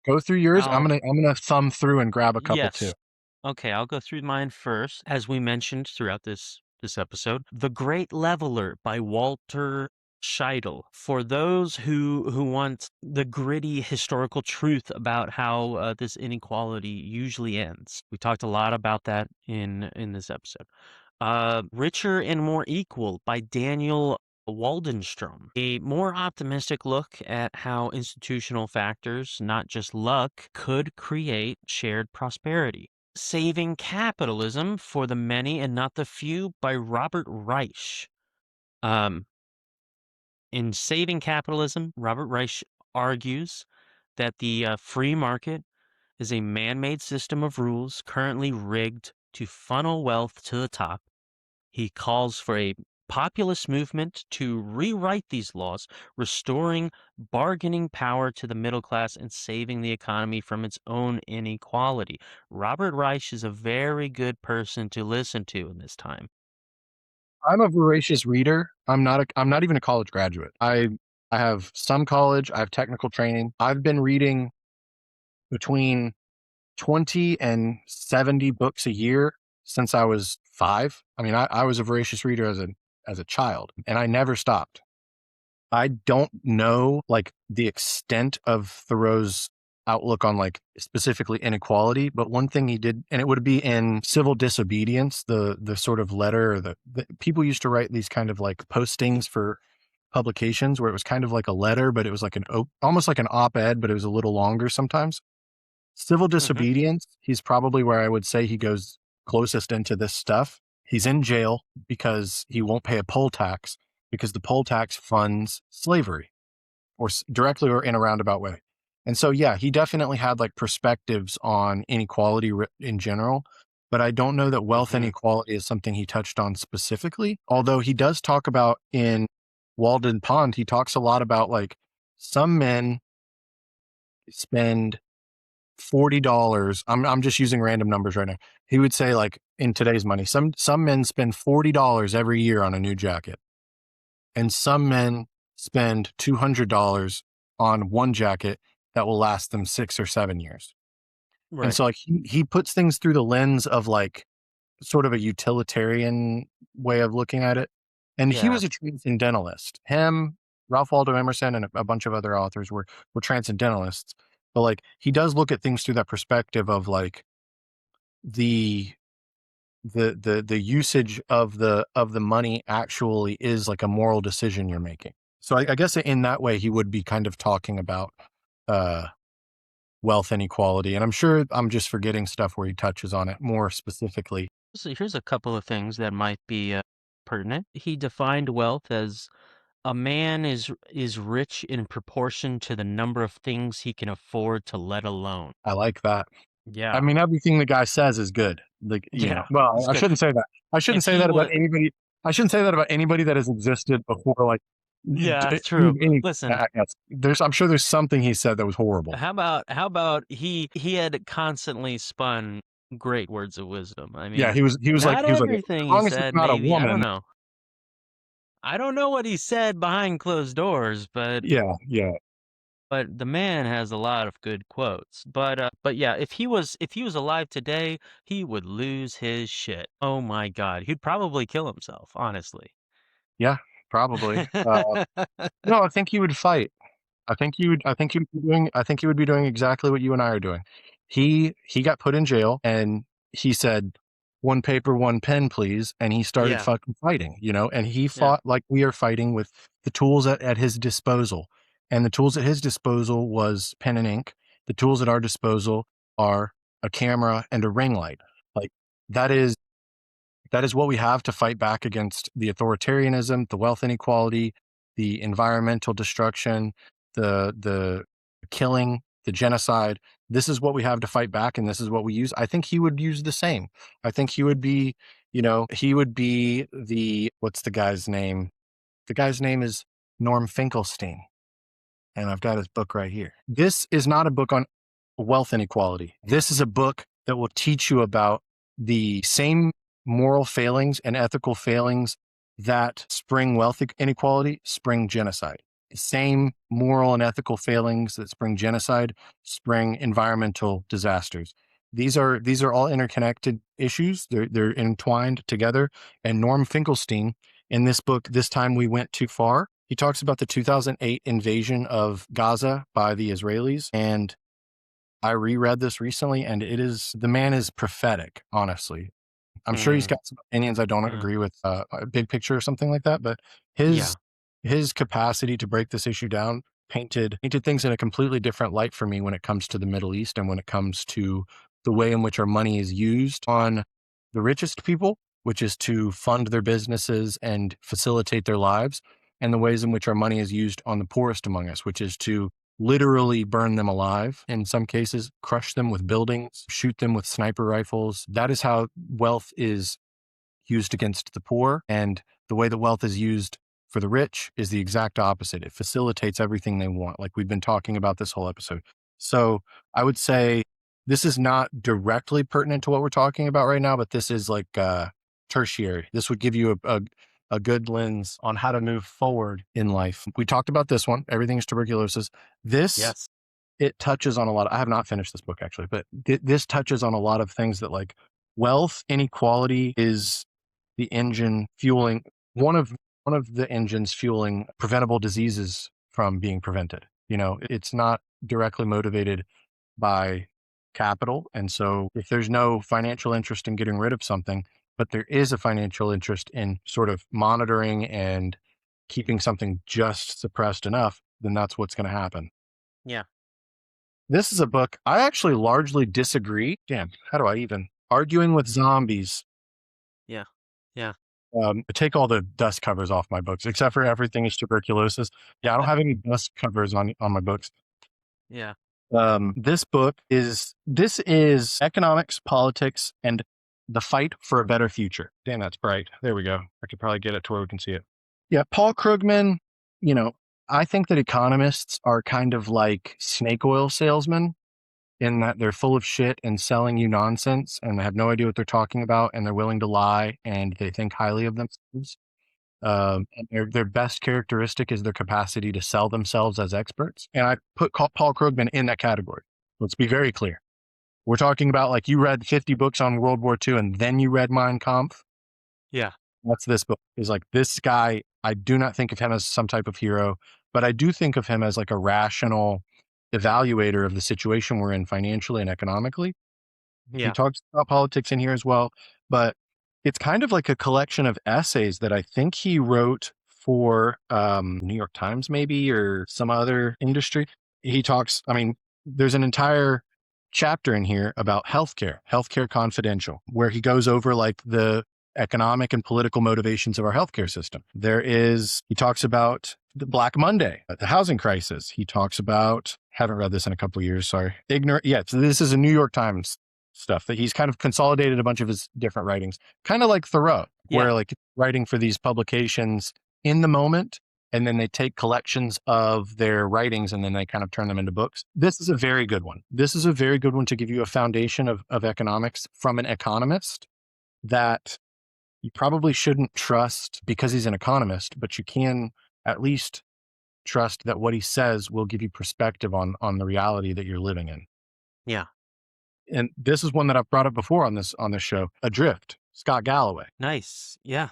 Go through yours. I'll I'm gonna thumb through and grab a couple too. Yes. Okay, I'll go through mine first. As we mentioned throughout this episode, The Great Leveler by Walter Scheidel. For those who want the gritty historical truth about how this inequality usually ends. We talked a lot about that in this episode. Richer and More Equal by Daniel Waldenstrom. A more optimistic look at how institutional factors, not just luck, could create shared prosperity. Saving Capitalism for the Many and Not the Few by Robert Reich. Um, in Saving Capitalism, Robert Reich argues that the free market is a man made system of rules currently rigged to funnel wealth to the top. He calls for a populist movement to rewrite these laws, restoring bargaining power to the middle class and saving the economy from its own inequality. Robert Reich is a very good person to listen to in this time. I'm a voracious reader. I'm not even a college graduate. I have some college, I have technical training. I've been reading between 20 and 70 books a year since I was 5. I mean, I was a voracious reader as a child, and I never stopped. I don't know, like, the extent of Thoreau's outlook on, like, specifically inequality, but one thing he did and it would be in Civil Disobedience, the sort of letter or the people used to write these kind of, like, postings for publications where it was kind of like a letter, but it was like almost like an op-ed, but it was a little longer sometimes. Civil Hmm. Disobedience, he's probably where I would say he goes closest into this stuff. He's in jail because he won't pay a poll tax because the poll tax funds slavery or directly or in a roundabout way. And so, yeah, he definitely had like perspectives on inequality in general, but I don't know that wealth Hmm. inequality is something he touched on specifically. Although he does talk about in Walden Pond, he talks a lot about like some men spend $40. I'm just using random numbers right now. He would say like in today's money, some men spend $40 every year on a new jacket, and some men spend $200 on one jacket that will last them 6 or 7 years. And Right. so like he puts things through the lens of like sort of a utilitarian way of looking at it. And he Yeah. was a transcendentalist. Him, Ralph Waldo Emerson, and a bunch of other authors were transcendentalists. But like he does look at things through that perspective of like the the usage of the money actually is like a moral decision you're making. So I guess in that way he would be kind of talking about uh wealth inequality. And I'm sure I'm just forgetting stuff where he touches on it more specifically. So here's a couple of things that might be pertinent. He defined wealth as a man is rich in proportion to the number of things he can afford to let alone. I like that. I Yeah. mean, everything the guy says is good. Like, Yeah. well, It's I good. shouldn't say that. I shouldn't If say he that about was anybody. I shouldn't say that about anybody that has existed before. Like, Yeah, it's true. Listen, yes, I'm sure there's something he said that was horrible. how about he had constantly spun great words of wisdom. I Yeah, mean, he not was like, as everything he long as it's said, not a maybe, I don't woman. know. I don't know what he said behind closed doors, Yeah, yeah, but the man has a lot of good quotes. But yeah, if he was alive today, he would lose his shit. Oh my God, he'd probably kill himself, honestly. yeah, probably. No, I think he would fight. I think he would be doing exactly what you and I are doing. He got put in jail and he said, "One paper, one pen, please." And he started Yeah, fucking fighting, and he yeah, fought like we are fighting with the tools at his disposal. And the tools at his disposal was pen and ink. The tools at our disposal are a camera and a ring light. Like that is that is what we have to fight back against the authoritarianism, the wealth inequality, the environmental destruction, the killing, the genocide. This is what we have to fight back, and this is what we use. I think he would use the same. I think he would be, he would be the what's the guy's name? The guy's name is Norm Finkelstein, and I've got his book right here. This is not a book on wealth inequality. This is a book that will teach you about the same moral failings and ethical failings that spring wealth inequality, spring genocide. The same moral and ethical failings that spring genocide, spring environmental disasters. These are all interconnected issues. They're entwined together. And Norm Finkelstein, in this book, This Time We Went Too Far, he talks about the 2008 invasion of Gaza by the Israelis. And I reread this recently, and the man is prophetic, honestly. I'm sure he's mm, got some opinions I don't mm, agree with, a big picture or something like that, but yeah, his capacity to break this issue down painted things in a completely different light for me when it comes to the Middle East and when it comes to the way in which our money is used on the richest people, which is to fund their businesses and facilitate their lives, and the ways in which our money is used on the poorest among us, which is to literally burn them alive, in some cases, crush them with buildings, shoot them with sniper rifles. That is how wealth is used against the poor. And the way that wealth is used for the rich is the exact opposite. It facilitates everything they want, like we've been talking about this whole episode. So I would say this is not directly pertinent to what we're talking about right now, but this is like tertiary. This would give you a good lens on how to move forward in life. We talked about this one, Everything is Tuberculosis. This yes, it touches on a lot. I have not finished this book actually, but this touches on a lot of things that like wealth inequality is the engine fueling one of the engines fueling preventable diseases from being prevented. It's not directly motivated by capital, and so if there's no financial interest in getting rid of something, but there is a financial interest in sort of monitoring and keeping something just suppressed enough, then that's what's going to happen. yeah, This is a book I actually largely disagree. Damn, how do I even? Arguing with Zombies. yeah, yeah, I take all the dust covers off my books, except for Everything is Tuberculosis. Yeah, I don't have any dust covers on my books. yeah. This is economics, politics, and the fight for a better future. Damn, that's bright. There we go. I could probably get it to where we can see it. Yeah, Paul Krugman. You know, I think that economists are kind of like snake oil salesmen in that they're full of shit and selling you nonsense and they have no idea what they're talking about and they're willing to lie and they think highly of themselves. And their best characteristic is their capacity to sell themselves as experts. And I put Paul Krugman in that category. Let's be very clear. We're talking about like you read 50 books on World War II and then you read Mein Kampf. Yeah. What's this book? Is like this guy, I do not think of him as some type of hero, but I do think of him as like a rational evaluator of the situation we're in financially and economically. He Yeah. talks about politics in here as well, but it's kind of like a collection of essays that I think he wrote for New York Times, maybe, or some other industry. He talks, I mean, there's an entire chapter in here about healthcare confidential, where he goes over like the economic and political motivations of our healthcare system. He talks about the Black Monday, the housing crisis. He talks about, haven't read this in a couple of years, sorry. Ignorant. Yeah, so this is a New York Times stuff that he's kind of consolidated a bunch of his different writings, kind of like Thoreau, Yeah. where like writing for these publications in the moment, and then they take collections of their writings and then they kind of turn them into books. This is a very good one. This is a very good one to give you a foundation of economics from an economist that you probably shouldn't trust because he's an economist, but you can at least trust that what he says will give you perspective on the reality that you're living in. Yeah. And this is one that I've brought up before on this show. Adrift, Scott Galloway. Nice. Yeah.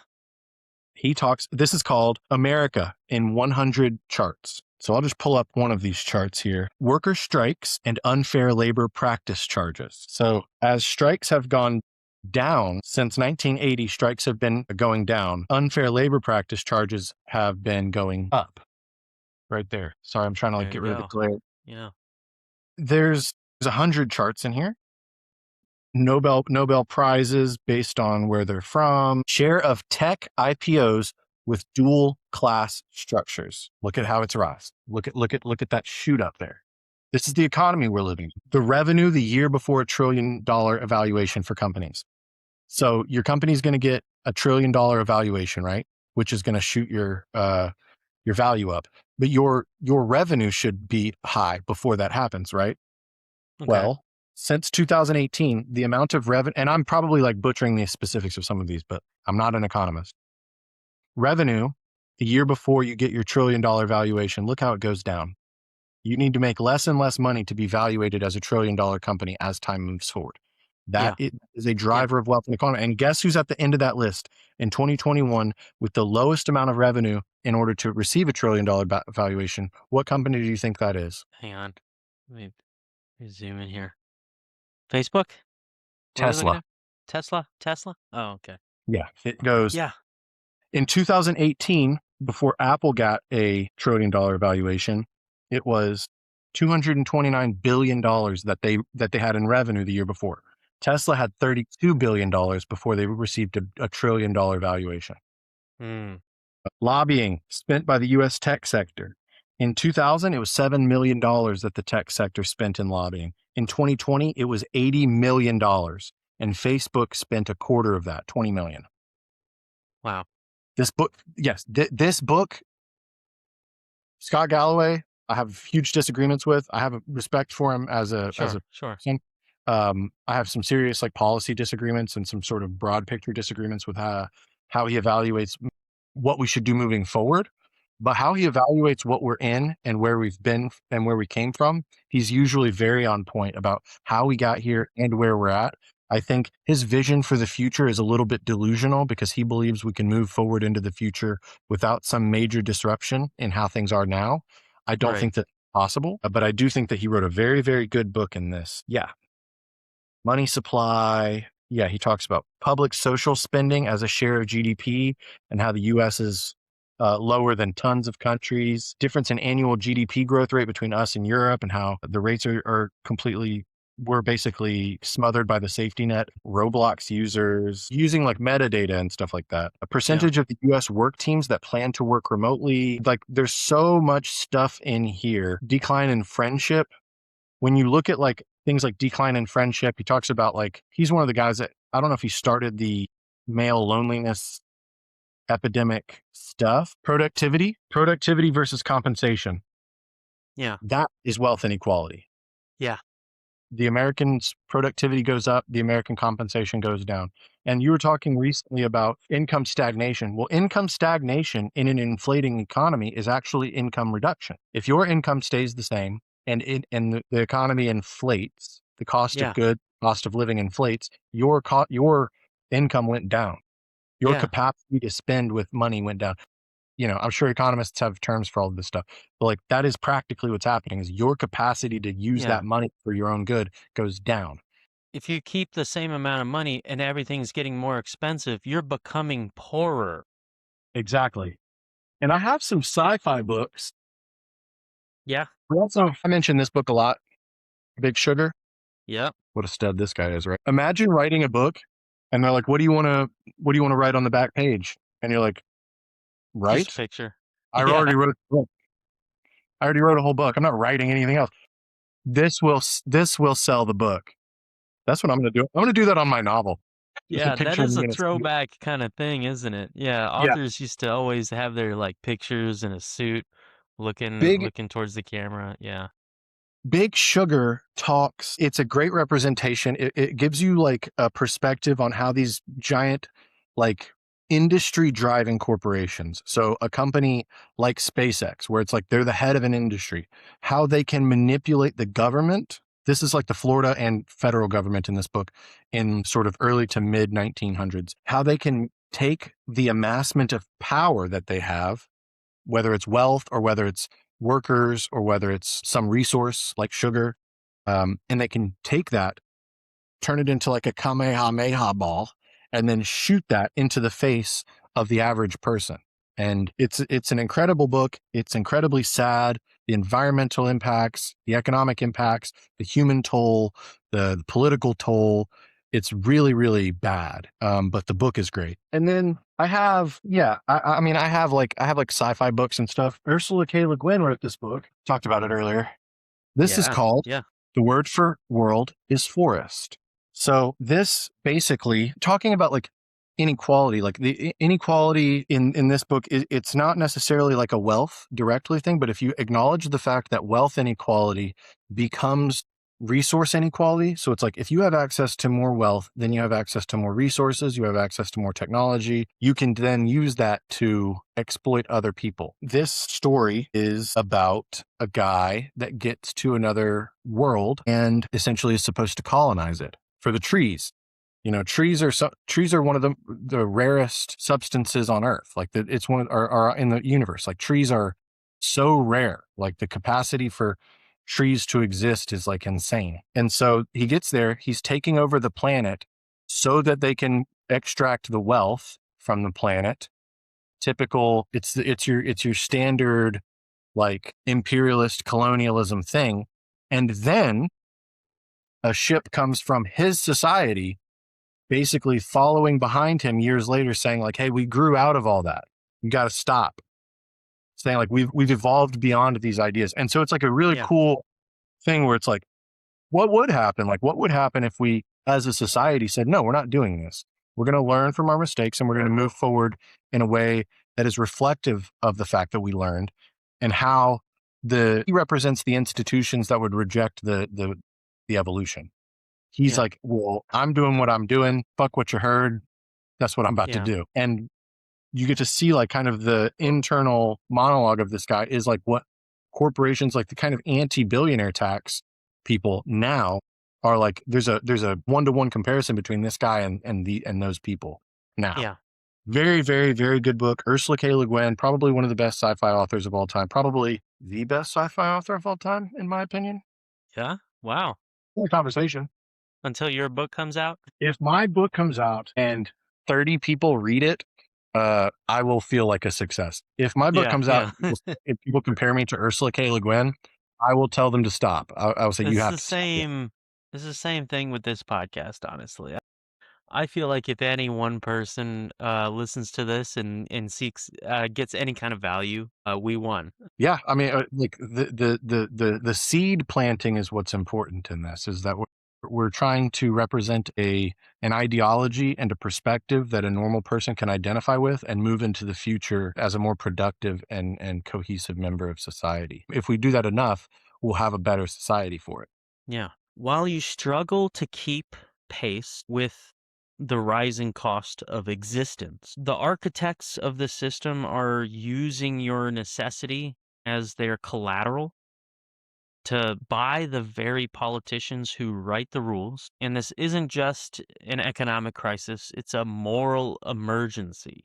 He talks, this is called America in 100 Charts. So I'll just pull up one of these charts here. Worker strikes and unfair labor practice charges. So as strikes have gone down since 1980, strikes have been going down. Unfair labor practice charges have been going up. Right there. Sorry, I'm trying to like There get you rid of the go. glare. Yeah. There's 100 charts in here. Nobel prizes based on where they're from. Share of tech IPOs with dual class structures. Look at how it's rise. Look at that shoot up there. This is the economy we're living in. The revenue the year before $1 trillion evaluation for companies. So your company's going to get $1 trillion evaluation, right? Which is going to shoot your value up. But your revenue should be high before that happens, right? Okay. Well, since 2018, the amount of revenue, and I'm probably like butchering the specifics of some of these, but I'm not an economist. Revenue, the year before you get your $1 trillion valuation, look how it goes down. You need to make less and less money to be valuated as $1 trillion company as time moves forward. That Yeah. is a Yeah. driver of wealth in the economy. And guess who's at the end of that list in 2021 with the lowest amount of revenue in order to receive $1 trillion valuation? What company do you think that is? Hang on. Let me zoom in here. Facebook? What are we looking Tesla. at? Tesla? Tesla? Oh, okay. Yeah. It goes Yeah. in 2018, before Apple got a $1 trillion valuation, it was $229 billion that they had in revenue the year before. Tesla had $32 billion before they received a $1 trillion valuation. Mm. Lobbying spent by the US tech sector. In 2000, it was $7 million that the tech sector spent in lobbying. In 2020, it was $80 million. And Facebook spent a quarter of that, $20 million. Wow. This book, yes, this book, Scott Galloway, I have huge disagreements with. I have a respect for him as a Sure. Sure. person. I have some serious like policy disagreements and some sort of broad picture disagreements with how he evaluates what we should do moving forward. But how he evaluates what we're in and where we've been and where we came from, he's usually very on point about how we got here and where we're at. I think his vision for the future is a little bit delusional because he believes we can move forward into the future without some major disruption in how things are now. I don't Right. think that's possible, but I do think that he wrote a very, very good book in this. Yeah. Money supply. Yeah. He talks about public social spending as a share of GDP and how the US is lower than tons of countries, difference in annual GDP growth rate between us and Europe, and how the rates are completely, we're basically smothered by the safety net. Roblox users using like metadata and stuff like that. A Yeah. percentage of the US work teams that plan to work remotely. Like there's so much stuff in here. Decline in friendship. When you look at like things like decline in friendship, he talks about like, he's one of the guys that, I don't know if he started the male loneliness epidemic stuff. Productivity versus compensation. Yeah. That is wealth inequality. Yeah. the Americans' productivity goes up, the American compensation goes down. And you were talking recently about income stagnation. Well, income stagnation in an inflating economy is actually income reduction. If your income stays the same and the economy inflates, the cost of Yeah. goods, cost of living inflates, your income went down. Your Yeah. capacity to spend with money went down. I'm sure economists have terms for all of this stuff, but like that is practically what's happening is your capacity to use Yeah. that money for your own good goes down. If you keep the same amount of money and everything's getting more expensive, you're becoming poorer. Exactly. And I have some sci-fi books. Yeah. I mentioned this book a lot, Big Sugar. Yep. What a stud this guy is, right? Imagine writing a book and they're like, what do you want to write on the back page? And you're like, Just a write? picture. I Yeah. already wrote a book. I already wrote a whole book. I'm not writing anything else. This will sell the book. That's what I'm going to do. I'm going to do that on my novel. Just a Yeah, that picture of is me a in a suit. throwback kinda thing, isn't it? Yeah, Yeah. authors used to always have their, like, pictures in a suit looking Big looking towards the camera, yeah. Big Sugar talks. It's a great representation. It gives you like a perspective on how these giant, like industry driving corporations. So a company like SpaceX, where it's like they're the head of an industry, how they can manipulate the government. This is like the Florida and federal government in this book in sort of early to mid 1900s, how they can take the amassment of power that they have, whether it's wealth or whether it's workers or whether it's some resource like sugar. And they can take that, turn it into like a Kamehameha ball, and then shoot that into the face of the average person. And it's an incredible book. It's incredibly sad. The environmental impacts, the economic impacts, the human toll, the political toll. It's really, really bad. But the book is great. And then I have, yeah, I mean, I have like sci-fi books and stuff. Ursula K. Le Guin wrote this book. Talked about it earlier. This is Yeah, called yeah, The Word for World is Forest. So this basically talking about like inequality, like the inequality in this book, it's not necessarily like a wealth directly thing, but if you acknowledge the fact that wealth inequality becomes resource inequality. So it's like if you have access to more wealth, then you have access to more resources, you have access to more technology. You can then use that to exploit other people. This story is about a guy that gets to another world and essentially is supposed to colonize it for the trees. Trees are one of the rarest substances on Earth. Like it's one of, are in the universe. Like trees are so rare. Like the capacity for trees to exist is like insane. And so he gets there. He's taking over the planet so that they can extract the wealth from the planet. Typical. It's your standard like imperialist colonialism thing. And then a ship comes from his society basically following behind him years later saying like, hey, we grew out of all that, you got to stop, saying like we've evolved beyond these ideas. And so it's like a really yeah, cool thing where it's like what would happen if we as a society said no, we're not doing this, we're going to learn from our mistakes and we're going to move forward in a way that is reflective of the fact that we learned, and how he represents the institutions that would reject the evolution. He's yeah, like, well, I'm doing what I'm doing. Fuck what you heard. That's what I'm about to yeah, do. And you get to see like kind of the internal monologue of this guy is like what corporations, like the kind of anti-billionaire tax people now are like. There's a one-to-one comparison between this guy and those people now. yeah, Very, very, very good book. Ursula K. Le Guin, probably one of the best sci-fi authors of all time. Probably the best sci-fi author of all time, in my opinion. yeah, wow. Good conversation. Until your book comes out? If my book comes out and 30 people read it, I will feel like a success. If my book Yeah, comes out yeah. and if people compare me to Ursula K. Le Guin, I will tell them to stop. I will say, you It's have the to stop. Yeah. same it's the same thing with this podcast, honestly. I feel like if any one person, listens to this and seeks gets any kind of value, we won. Yeah, I mean, like the seed planting is what's important in this. Is that we're trying to represent an ideology and a perspective that a normal person can identify with and move into the future as a more productive and cohesive member of society. If we do that enough, we'll have a better society for it. Yeah. While you struggle to keep pace with the rising cost of existence, the architects of the system are using your necessity as their collateral to buy the very politicians who write the rules. And this isn't just an economic crisis, it's a moral emergency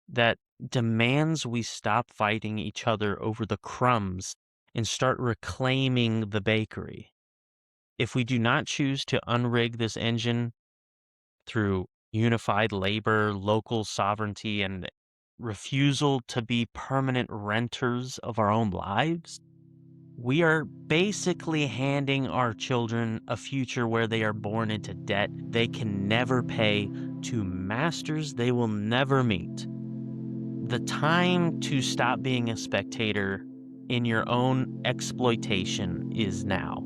that demands we stop fighting each other over the crumbs and start reclaiming the bakery. If we do not choose to unrig this engine through unified labor, local sovereignty, and refusal to be permanent renters of our own lives, we are basically handing our children a future where they are born into debt they can never pay to masters they will never meet. The time to stop being a spectator in your own exploitation is now.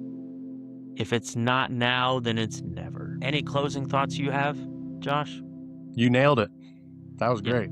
If it's not now, then it's never. Any closing thoughts you have, Josh? You nailed it. That was Yeah. great.